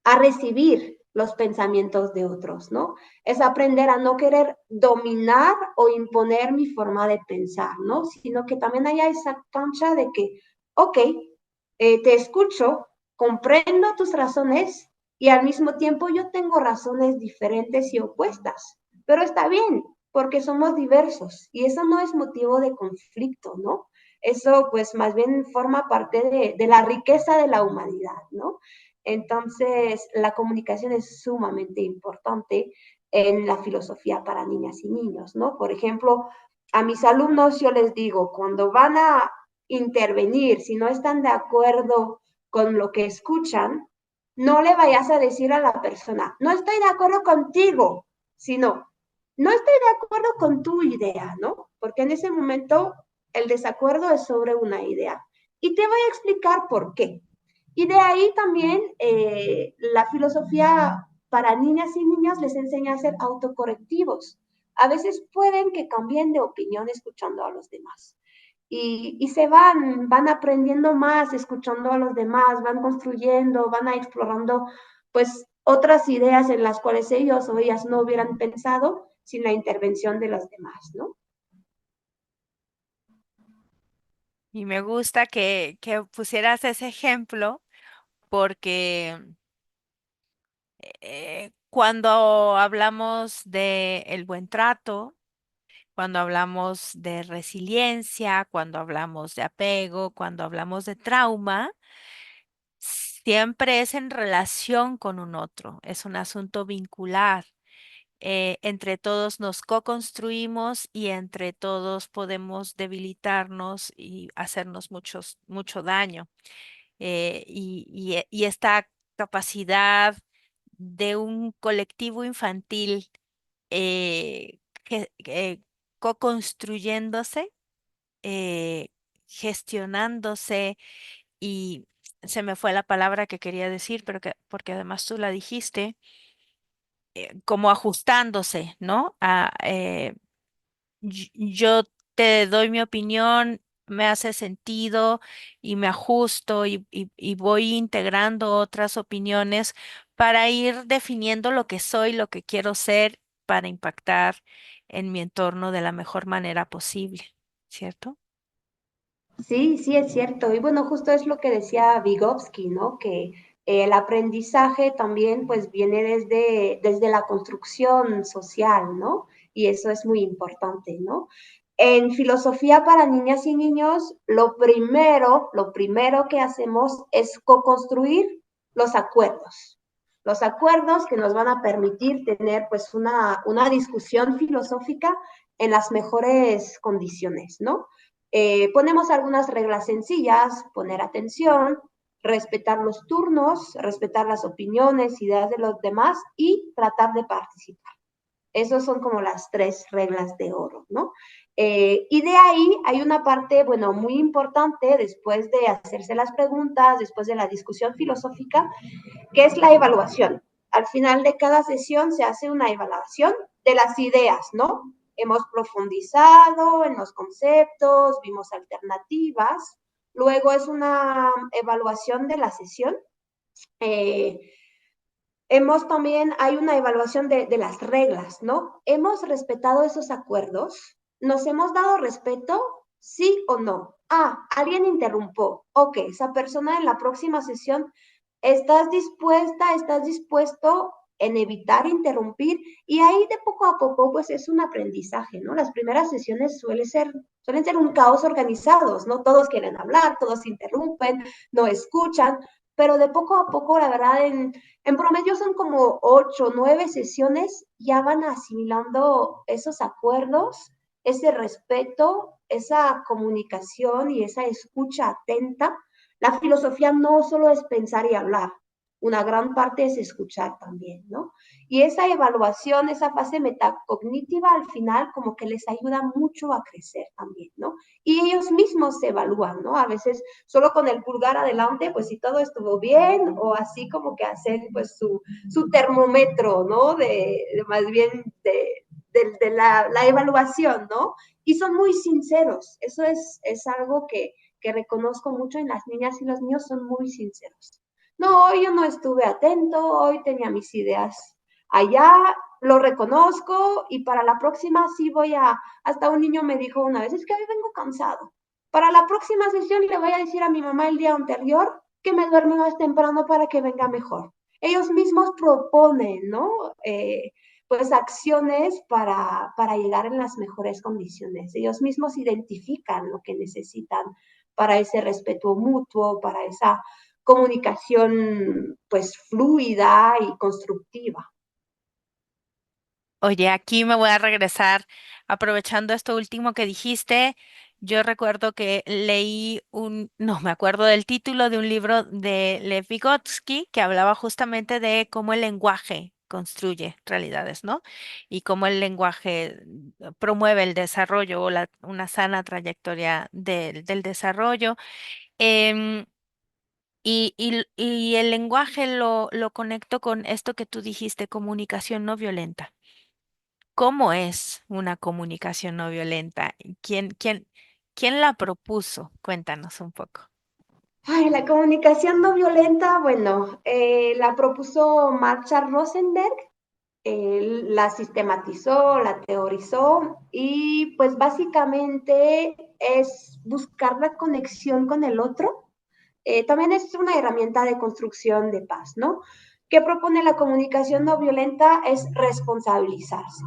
a recibir los pensamientos de otros, ¿no? Es aprender a no querer dominar o imponer mi forma de pensar, ¿no? Sino que también haya esa cancha de que, ok, te escucho, comprendo tus razones y al mismo tiempo yo tengo razones diferentes y opuestas, pero está bien, porque somos diversos y eso no es motivo de conflicto, ¿no? Eso pues más bien forma parte de la riqueza de la humanidad, ¿no? Entonces, la comunicación es sumamente importante en la filosofía para niñas y niños, ¿no? Por ejemplo, a mis alumnos yo les digo, cuando van a intervenir, si no están de acuerdo con lo que escuchan, no le vayas a decir a la persona, no estoy de acuerdo contigo, sino, no estoy de acuerdo con tu idea, ¿no? Porque en ese momento el desacuerdo es sobre una idea. Y te voy a explicar por qué. Y de ahí también la filosofía para niñas y niños les enseña a ser autocorrectivos. A veces pueden que cambien de opinión escuchando a los demás. Y se van aprendiendo más escuchando a los demás, van construyendo, van a explorando pues otras ideas en las cuales ellos o ellas no hubieran pensado sin la intervención de los demás, ¿no? Y me gusta que pusieras ese ejemplo porque cuando hablamos de el buen trato, cuando hablamos de resiliencia, cuando hablamos de apego, cuando hablamos de trauma, siempre es en relación con un otro, es un asunto vincular. Entre todos nos co-construimos y entre todos podemos debilitarnos y hacernos mucho daño. Y esta capacidad de un colectivo infantil co-construyéndose, gestionándose y se me fue la palabra que quería decir, pero porque además tú la dijiste, como ajustándose, ¿no? Yo te doy mi opinión, me hace sentido y me ajusto y voy integrando otras opiniones para ir definiendo lo que soy, lo que quiero ser, para impactar en mi entorno de la mejor manera posible, ¿cierto? Sí, sí, es cierto. Y bueno, justo es lo que decía Vygotsky, ¿no? Que el aprendizaje también pues viene desde la construcción social, ¿no? Y eso es muy importante, ¿no? En filosofía para niñas y niños, lo primero que hacemos es co-construir los acuerdos que nos van a permitir tener pues una discusión filosófica en las mejores condiciones, ¿no? Ponemos algunas reglas sencillas, poner atención, respetar los turnos, respetar las opiniones, ideas de los demás y tratar de participar. Esas son como las 3 reglas de oro, ¿no? Y de ahí hay una parte, bueno, muy importante después de hacerse las preguntas, después de la discusión filosófica, que es la evaluación. Al final de cada sesión se hace una evaluación de las ideas, ¿no? Hemos profundizado en los conceptos, vimos alternativas, luego es una evaluación de la sesión. Eh, hay una evaluación de las reglas, ¿no? ¿Hemos respetado esos acuerdos? ¿Nos hemos dado respeto? ¿Sí o no? Ah, alguien interrumpió. Ok, esa persona en la próxima sesión, estás dispuesto en evitar interrumpir? Y ahí de poco a poco, pues es un aprendizaje, ¿no? Las primeras sesiones suelen ser un caos organizados, ¿no? Todos quieren hablar, todos interrumpen, no escuchan, pero de poco a poco, la verdad, en promedio son como 8 o 9 sesiones, ya van asimilando esos acuerdos, ese respeto, esa comunicación y esa escucha atenta. La filosofía no solo es pensar y hablar, una gran parte es escuchar también, ¿no? Y esa evaluación, esa fase metacognitiva al final como que les ayuda mucho a crecer también, ¿no? Y ellos mismos se evalúan, ¿no? A veces solo con el pulgar adelante, pues si todo estuvo bien, o así como que hacen pues su termómetro, ¿no? Más bien de la evaluación, ¿no? Y son muy sinceros. Eso es algo que reconozco mucho en las niñas y los niños, son muy sinceros. No, hoy yo no estuve atento, hoy tenía mis ideas allá, lo reconozco y para la próxima sí hasta un niño me dijo una vez, es que hoy vengo cansado. Para la próxima sesión le voy a decir a mi mamá el día anterior que me duerme más temprano para que venga mejor. Ellos mismos proponen, ¿no? Pues acciones para llegar en las mejores condiciones. Ellos mismos identifican lo que necesitan para ese respeto mutuo, para esa comunicación pues fluida y constructiva. Oye, aquí me voy a regresar aprovechando esto último que dijiste. Yo recuerdo que leí no me acuerdo del título de un libro de Lev Vygotsky que hablaba justamente de cómo el lenguaje construye realidades, ¿no? Y cómo el lenguaje promueve el desarrollo o una sana trayectoria del desarrollo. Em, y el lenguaje lo conecto con esto que tú dijiste, comunicación no violenta. ¿Cómo es una comunicación no violenta? ¿Quién la propuso? Cuéntanos un poco. Ay, la comunicación no violenta, bueno, la propuso Marshall Rosenberg, él la sistematizó, la teorizó y pues básicamente es buscar la conexión con el otro. También es una herramienta de construcción de paz, ¿no? ¿Qué propone la comunicación no violenta? Es responsabilizarse.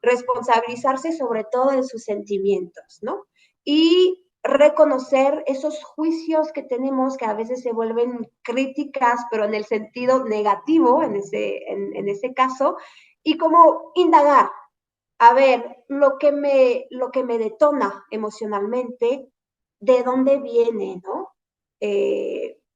Responsabilizarse sobre todo de sus sentimientos, ¿no? Y reconocer esos juicios que tenemos que a veces se vuelven críticas, pero en el sentido negativo, en ese caso, y como indagar, a ver, lo que me detona emocionalmente, ¿de dónde viene, no?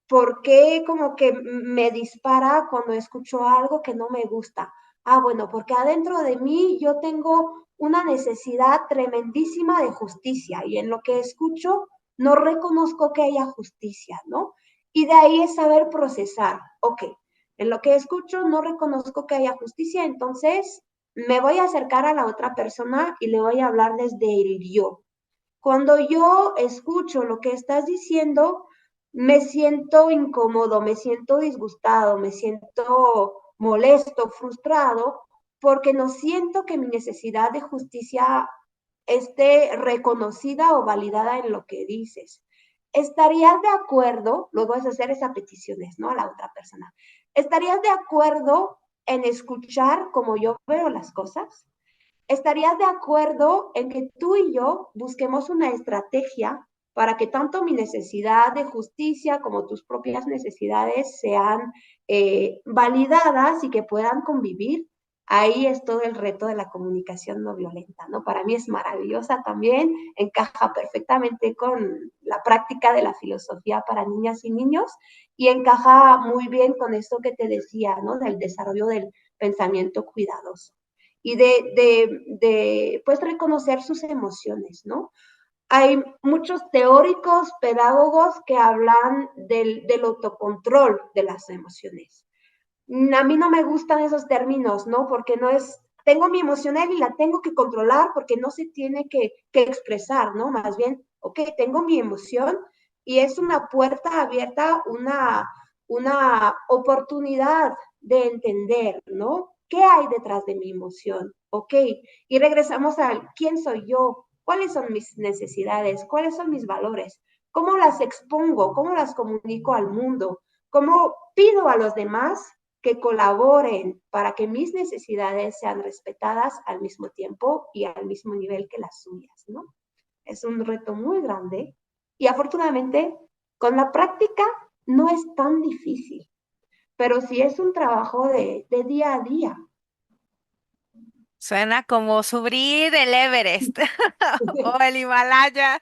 ¿Por qué como que me dispara cuando escucho algo que no me gusta? Ah, bueno, porque adentro de mí yo tengo una necesidad tremendísima de justicia y en lo que escucho no reconozco que haya justicia, ¿no? Y de ahí es saber procesar, ok, en lo que escucho no reconozco que haya justicia, entonces me voy a acercar a la otra persona y le voy a hablar desde el yo. Cuando yo escucho lo que estás diciendo, me siento incómodo, me siento disgustado, me siento molesto, frustrado, porque no siento que mi necesidad de justicia esté reconocida o validada en lo que dices. ¿Estarías de acuerdo? Luego es hacer esas peticiones, ¿no? A la otra persona. ¿Estarías de acuerdo en escuchar como yo veo las cosas? ¿Estarías de acuerdo en que tú y yo busquemos una estrategia para que tanto mi necesidad de justicia como tus propias necesidades sean validadas y que puedan convivir? Ahí es todo el reto de la comunicación no violenta, ¿no? Para mí es maravillosa también, encaja perfectamente con la práctica de la filosofía para niñas y niños y encaja muy bien con esto que te decía, ¿no? Del desarrollo del pensamiento cuidadoso y pues reconocer sus emociones, ¿no? Hay muchos teóricos, pedagogos que hablan del autocontrol de las emociones. A mí no me gustan esos términos, ¿no? Porque no es, tengo mi emocional y la tengo que controlar porque no se tiene que expresar, ¿no? Más bien, ok, tengo mi emoción y es una puerta abierta, una oportunidad de entender, ¿no? ¿Qué hay detrás de mi emoción? Ok, y regresamos al quién soy yo, cuáles son mis necesidades, cuáles son mis valores, cómo las expongo, cómo las comunico al mundo, cómo pido a los demás que colaboren para que mis necesidades sean respetadas al mismo tiempo y al mismo nivel que las suyas, ¿no? Es un reto muy grande y afortunadamente con la práctica no es tan difícil, pero sí es un trabajo de día a día. Suena como subir el Everest o el Himalaya,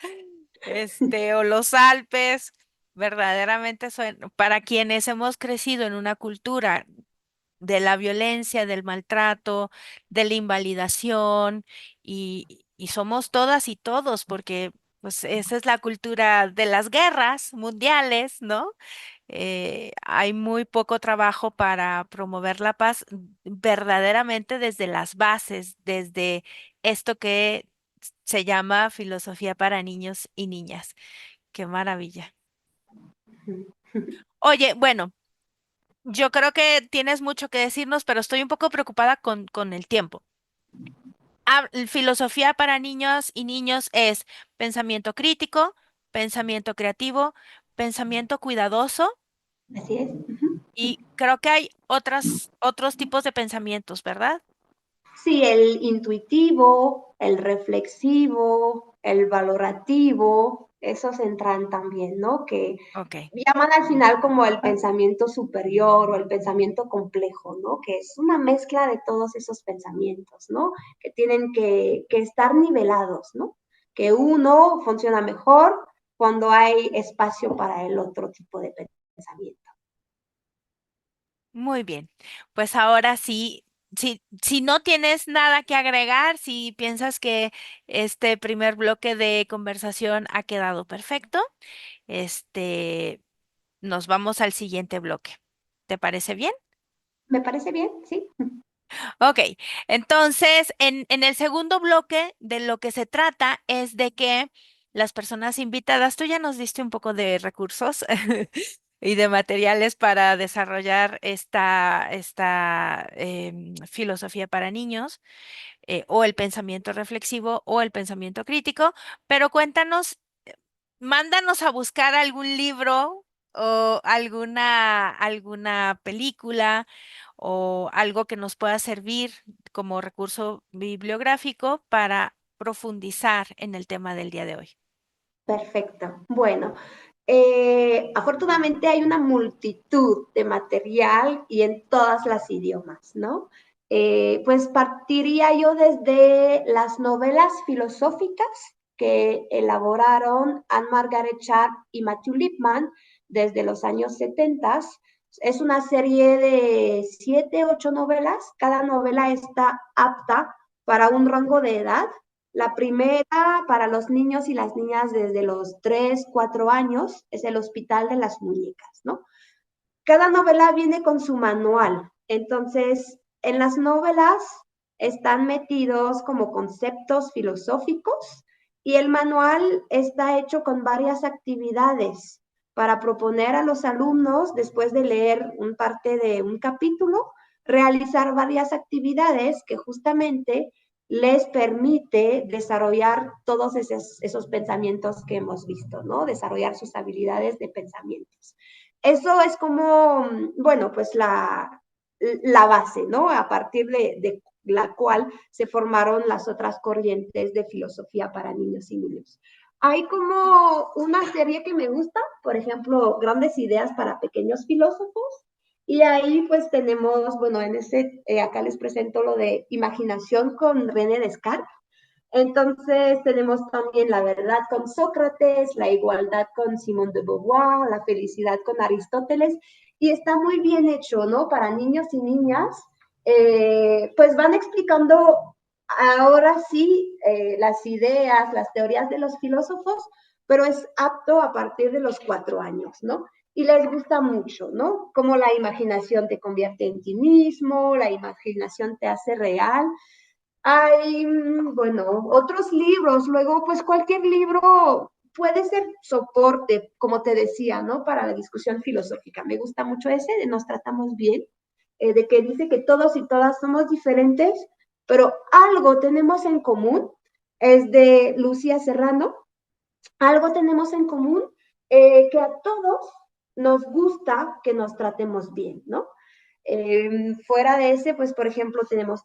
o los Alpes. Verdaderamente para quienes hemos crecido en una cultura de la violencia, del maltrato, de la invalidación y somos todas y todos porque pues esa es la cultura de las guerras mundiales, ¿no? Hay muy poco trabajo para promover la paz verdaderamente desde las bases, desde esto que se llama filosofía para niños y niñas. Qué maravilla. Oye, bueno. Yo creo que tienes mucho que decirnos, pero estoy un poco preocupada con el tiempo. Filosofía para niños y niños es pensamiento crítico, pensamiento creativo, pensamiento cuidadoso Así es. y creo que hay otros tipos de pensamientos, ¿verdad? Sí, el intuitivo, el reflexivo, el valorativo, esos entran también, ¿no? Que Ok. llaman al final como el pensamiento superior o el pensamiento complejo, ¿no? Que es una mezcla de todos esos pensamientos, ¿no? Que tienen que estar nivelados, ¿no? Que uno funciona mejor cuando hay espacio para el otro tipo de pensamiento. Muy bien. Pues ahora sí, si no tienes nada que agregar, si piensas que este primer bloque de conversación ha quedado perfecto, este, nos vamos al siguiente bloque. ¿Te parece bien? ¿Me parece bien? Sí. Ok, entonces en el segundo bloque de lo que se trata es de que las personas invitadas, tú ya nos diste un poco de recursos y de materiales para desarrollar esta filosofía para niños, o el pensamiento reflexivo o el pensamiento crítico, pero cuéntanos, mándanos a buscar algún libro o alguna película o algo que nos pueda servir como recurso bibliográfico para profundizar en el tema del día de hoy. Perfecto. Bueno, afortunadamente hay una multitud de material y en todas las idiomas, ¿no? Pues partiría yo desde las novelas filosóficas que elaboraron Anne Margaret Sharp y Matthew Lipman desde los años 70. Es una serie de 7, 8 novelas. Cada novela está apta para un rango de edad. La primera para los niños y las niñas desde los 3, 4 años es el Hospital de las Muñecas, ¿no? Cada novela viene con su manual. Entonces, en las novelas están metidos como conceptos filosóficos y el manual está hecho con varias actividades para proponer a los alumnos, después de leer un parte de un capítulo, realizar varias actividades que justamente les permite desarrollar todos esos pensamientos que hemos visto, ¿no? Desarrollar sus habilidades de pensamientos. Eso es como, bueno, pues la base, ¿no? A partir de la cual se formaron las otras corrientes de filosofía para niños y niños. Hay como una serie que me gusta, por ejemplo, Grandes Ideas para Pequeños Filósofos, y ahí pues tenemos, bueno, acá les presento lo de Imaginación con René Descartes. Entonces tenemos también la verdad con Sócrates, la igualdad con Simone de Beauvoir, la felicidad con Aristóteles, y está muy bien hecho, ¿no? Para niños y niñas, pues van explicando ahora sí las ideas, las teorías de los filósofos, pero es apto a partir de los 4 años, ¿no? Y les gusta mucho, ¿no? Cómo la imaginación te convierte en ti mismo, la imaginación te hace real. Hay, bueno, otros libros, luego pues cualquier libro puede ser soporte, como te decía, ¿no? Para la discusión filosófica. Me gusta mucho ese de Nos tratamos bien, de que dice que todos y todas somos diferentes, pero algo tenemos en común. Es de Lucía Serrano. Algo tenemos en común, que a todos nos gusta que nos tratemos bien, ¿no? Fuera de ese, pues por ejemplo tenemos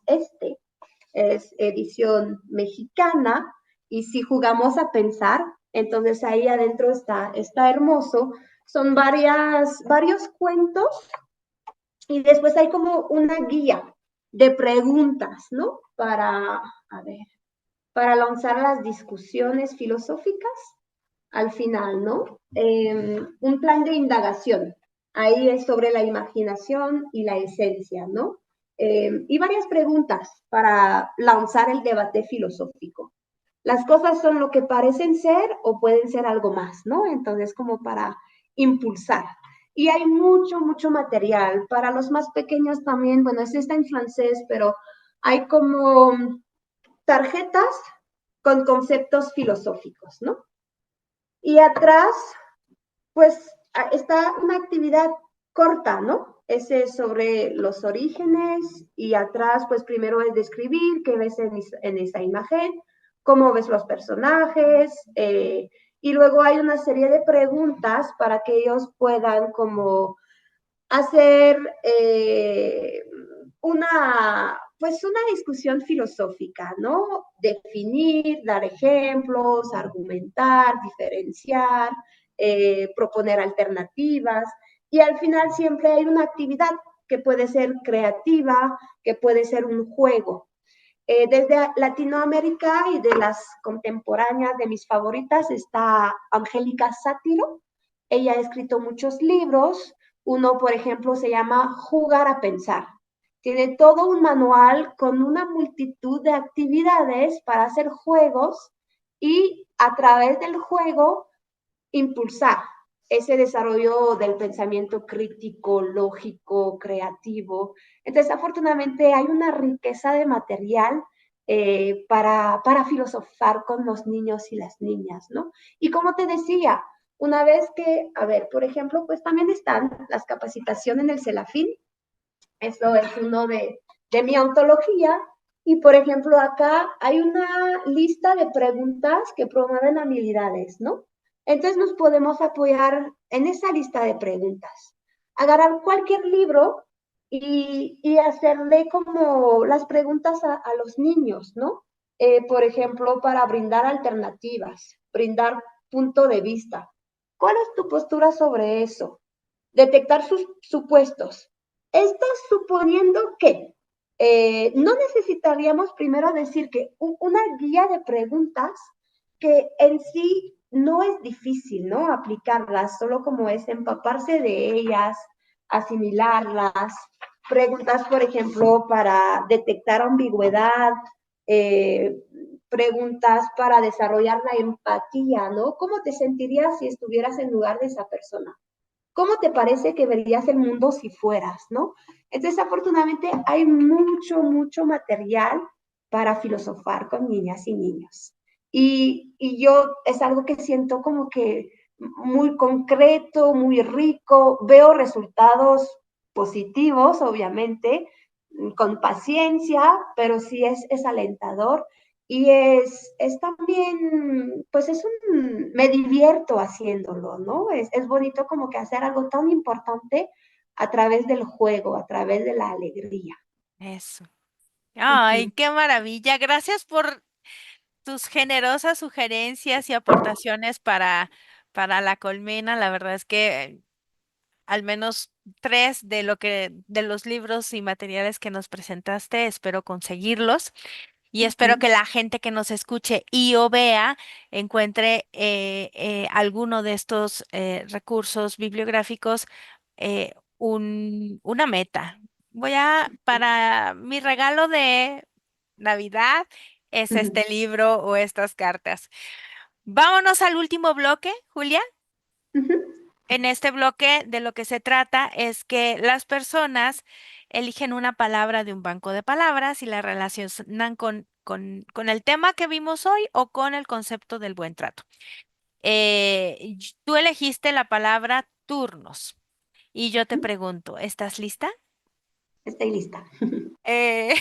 es edición mexicana, y si jugamos a pensar, entonces ahí adentro está hermoso. Son varios cuentos y después hay como una guía de preguntas, ¿no? Para lanzar las discusiones filosóficas al final, ¿no? Un plan de indagación. Ahí es sobre la imaginación y la esencia, ¿no? Y varias preguntas para lanzar el debate filosófico. Las cosas son lo que parecen ser o pueden ser algo más, ¿no? Entonces, como para impulsar. Y hay mucho, mucho material. Para los más pequeños también, bueno, este está en francés, pero hay como tarjetas con conceptos filosóficos, ¿no? Y atrás, pues, está una actividad corta, ¿no? Ese es sobre los orígenes, y atrás, pues, primero es describir qué ves en esa imagen, cómo ves los personajes, y luego hay una serie de preguntas para que ellos puedan como hacer una pues una discusión filosófica, ¿no? Definir, dar ejemplos, argumentar, diferenciar, proponer alternativas y al final siempre hay una actividad que puede ser creativa, que puede ser un juego. Desde Latinoamérica y de las contemporáneas de mis favoritas está Angélica Sátiro. Ella ha escrito muchos libros. Uno, por ejemplo, se llama Jugar a Pensar. Tiene todo un manual con una multitud de actividades para hacer juegos y a través del juego impulsar ese desarrollo del pensamiento crítico, lógico, creativo. Entonces, afortunadamente, hay una riqueza de material para filosofar con los niños y las niñas, ¿no? Y como te decía, una vez que, a ver, por ejemplo, pues también están las capacitaciones en el CELAFIN, eso es uno de mi ontología, y por ejemplo, acá hay una lista de preguntas que promueven habilidades, ¿no? Entonces nos podemos apoyar en esa lista de preguntas. Agarrar cualquier libro y hacerle como las preguntas a los niños, ¿no? Por ejemplo, para brindar alternativas, brindar punto de vista. ¿Cuál es tu postura sobre eso? Detectar sus supuestos. Estás suponiendo que no necesitaríamos primero decir que una guía de preguntas que en sí no es difícil, ¿no? Aplicarlas, solo como es empaparse de ellas, asimilarlas. Preguntas, por ejemplo, para detectar ambigüedad, eh, preguntas para desarrollar la empatía, ¿no? ¿Cómo te sentirías si estuvieras en lugar de esa persona? ¿Cómo te parece que verías el mundo si fueras, no? Entonces, afortunadamente, hay mucho material para filosofar con niñas y niños. Y yo es algo que siento como que muy concreto, muy rico, veo resultados positivos, obviamente, con paciencia, pero sí es alentador y es también, pues me divierto haciéndolo, ¿no? Es bonito como que hacer algo tan importante a través del juego, a través de la alegría. Eso. Uh Ay, -huh. qué maravilla. Gracias por tus generosas sugerencias y aportaciones para la colmena. La verdad es que al menos tres de los libros y materiales que nos presentaste, espero conseguirlos. Y Uh espero -huh. que la gente que nos escuche y o vea encuentre alguno de estos recursos bibliográficos, una meta. Para mi regalo de Navidad es Uh -huh. este libro o estas cartas. Vámonos al último bloque, Julia. Uh -huh. En este bloque de lo que se trata es que las personas eligen una palabra de un banco de palabras y la relacionan con el tema que vimos hoy o con el concepto del buen trato. Tú elegiste la palabra turnos y yo te pregunto, ¿estás lista? Estoy lista. Eh,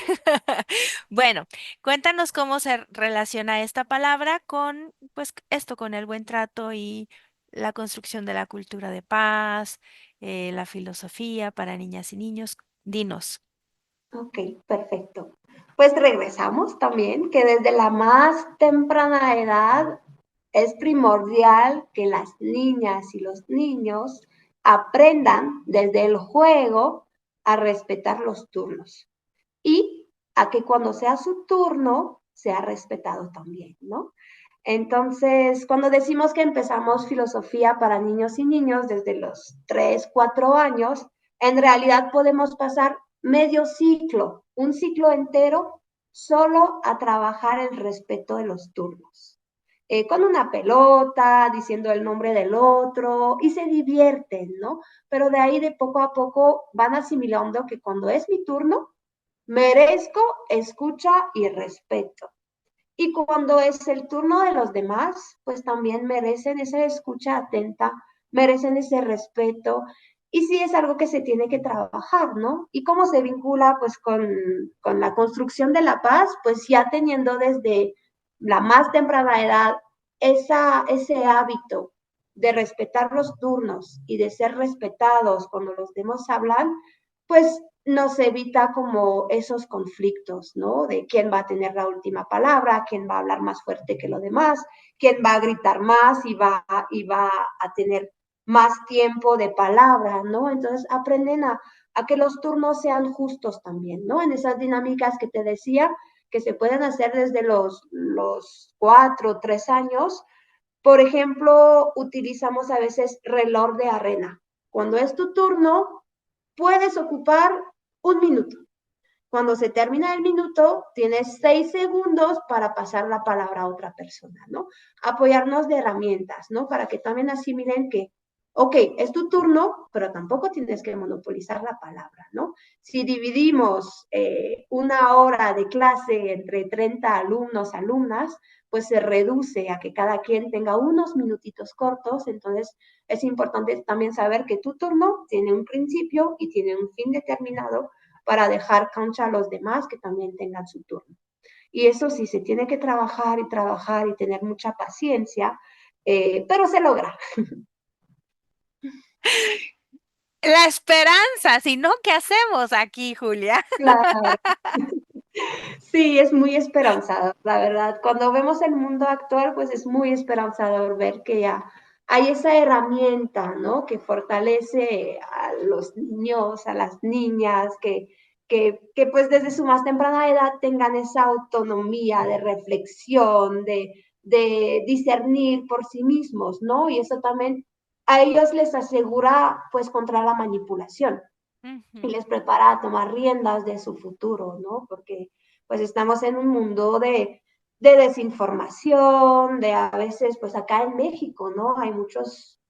bueno, cuéntanos cómo se relaciona esta palabra con, pues, esto, con el buen trato y la construcción de la cultura de paz, la filosofía para niñas y niños. Dinos. Ok, perfecto. Pues regresamos también, que desde la más temprana edad es primordial que las niñas y los niños aprendan desde el juego a respetar los turnos y a que cuando sea su turno sea respetado también, ¿no? Entonces, cuando decimos que empezamos filosofía para niños y niños desde los 3, 4 años, en realidad podemos pasar medio ciclo, un ciclo entero, solo a trabajar el respeto de los turnos. Con una pelota, diciendo el nombre del otro, y se divierten, ¿no? Pero de ahí de poco a poco van asimilando que cuando es mi turno, merezco escucha y respeto. Y cuando es el turno de los demás, pues también merecen esa escucha atenta, merecen ese respeto. Y sí es algo que se tiene que trabajar, ¿no? Y cómo se vincula pues con la construcción de la paz, pues ya teniendo desde la más temprana edad ese hábito de respetar los turnos y de ser respetados cuando los demás hablan, pues nos evita como esos conflictos, ¿no? De quién va a tener la última palabra, quién va a hablar más fuerte que lo demás, quién va a gritar más y va a tener más tiempo de palabra, ¿no? Entonces aprenden a que los turnos sean justos también, ¿no? En esas dinámicas que te decía, que se pueden hacer desde los 4 o 3 años. Por ejemplo, utilizamos a veces reloj de arena. Cuando es tu turno, puedes ocupar 1 minuto. Cuando se termina el minuto, tienes 6 segundos para pasar la palabra a otra persona, ¿no? Apoyarnos de herramientas, ¿no? Para que también asimilen que, ok, es tu turno, pero tampoco tienes que monopolizar la palabra, ¿no? Si dividimos 1 hora de clase entre 30 alumnos, alumnas, pues se reduce a que cada quien tenga unos minutitos cortos, entonces es importante también saber que tu turno tiene un principio y tiene un fin determinado para dejar cancha a los demás que también tengan su turno. Y eso sí, se tiene que trabajar y tener mucha paciencia, pero se logra. La esperanza, si no, ¿qué hacemos aquí, Julia? Claro. Sí, es muy esperanzador, la verdad. Cuando vemos el mundo actual, pues es muy esperanzador ver que ya hay esa herramienta, ¿no? Que fortalece a los niños, a las niñas, que pues desde su más temprana edad tengan esa autonomía de reflexión, de discernir por sí mismos, ¿no? Y eso también a ellos les asegura pues contra la manipulación y Ujú. les prepara a tomar riendas de su futuro, ¿no? Porque pues estamos en un mundo de desinformación, de a veces, pues acá en México, ¿no? Hay muchos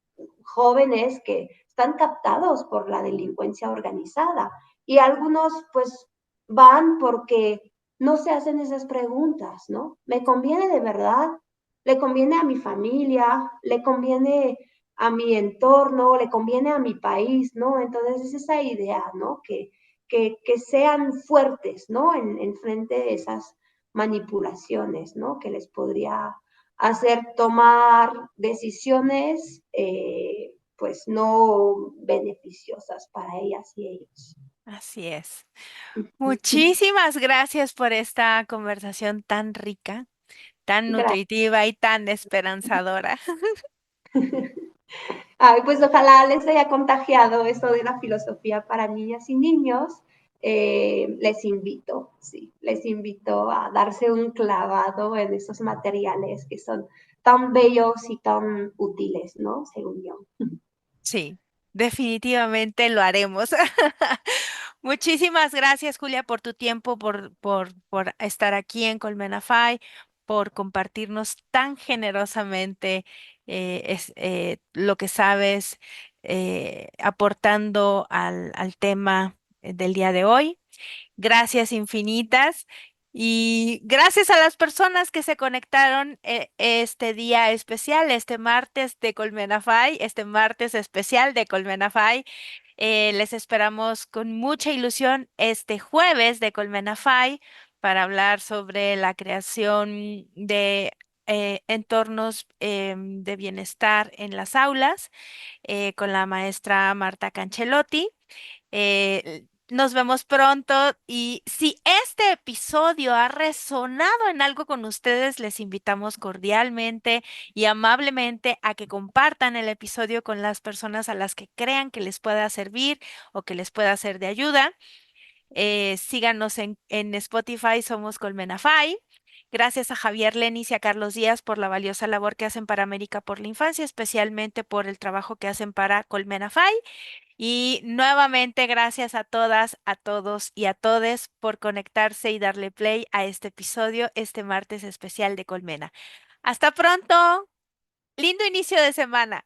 jóvenes que están captados por la delincuencia organizada y algunos pues van porque no se hacen esas preguntas, ¿no? ¿Me conviene de verdad? ¿Le conviene a mi familia? ¿Le conviene a mi entorno? ¿Le conviene a mi país? ¿No? Entonces es esa idea, ¿no? Que sean fuertes, ¿no? En frente de esas manipulaciones, ¿no? Que les podría hacer tomar decisiones pues no beneficiosas para ellas y ellos. Así es. Muchísimas gracias por esta conversación tan rica, tan Gracias. nutritiva y tan esperanzadora. Ay, pues ojalá les haya contagiado eso de la filosofía para niñas y niños. Les invito, sí, les invito a darse un clavado en esos materiales que son tan bellos y tan útiles, ¿no? Según yo. Sí, definitivamente lo haremos. Muchísimas gracias, Julia, por tu tiempo, por estar aquí en Colmenafay, por compartirnos tan generosamente lo que sabes, aportando al tema del día de hoy. Gracias infinitas. Y gracias a las personas que se conectaron este día especial, este martes de Colmenafay, este martes especial de Colmenafay. Les esperamos con mucha ilusión este jueves de Colmenafay para hablar sobre la creación de entornos de bienestar en las aulas con la maestra Marta Cancelotti. Nos vemos pronto y si este episodio ha resonado en algo con ustedes, les invitamos cordialmente y amablemente a que compartan el episodio con las personas a las que crean que les pueda servir o que les pueda ser de ayuda. Síganos en Spotify, somos Colmenafay. Gracias a Javier Lenis y a Carlos Díaz por la valiosa labor que hacen para América por la Infancia, especialmente por el trabajo que hacen para Colmenafay. Y nuevamente gracias a todas, a todos y a todes por conectarse y darle play a este episodio, este martes especial de Colmena. Hasta pronto. Lindo inicio de semana.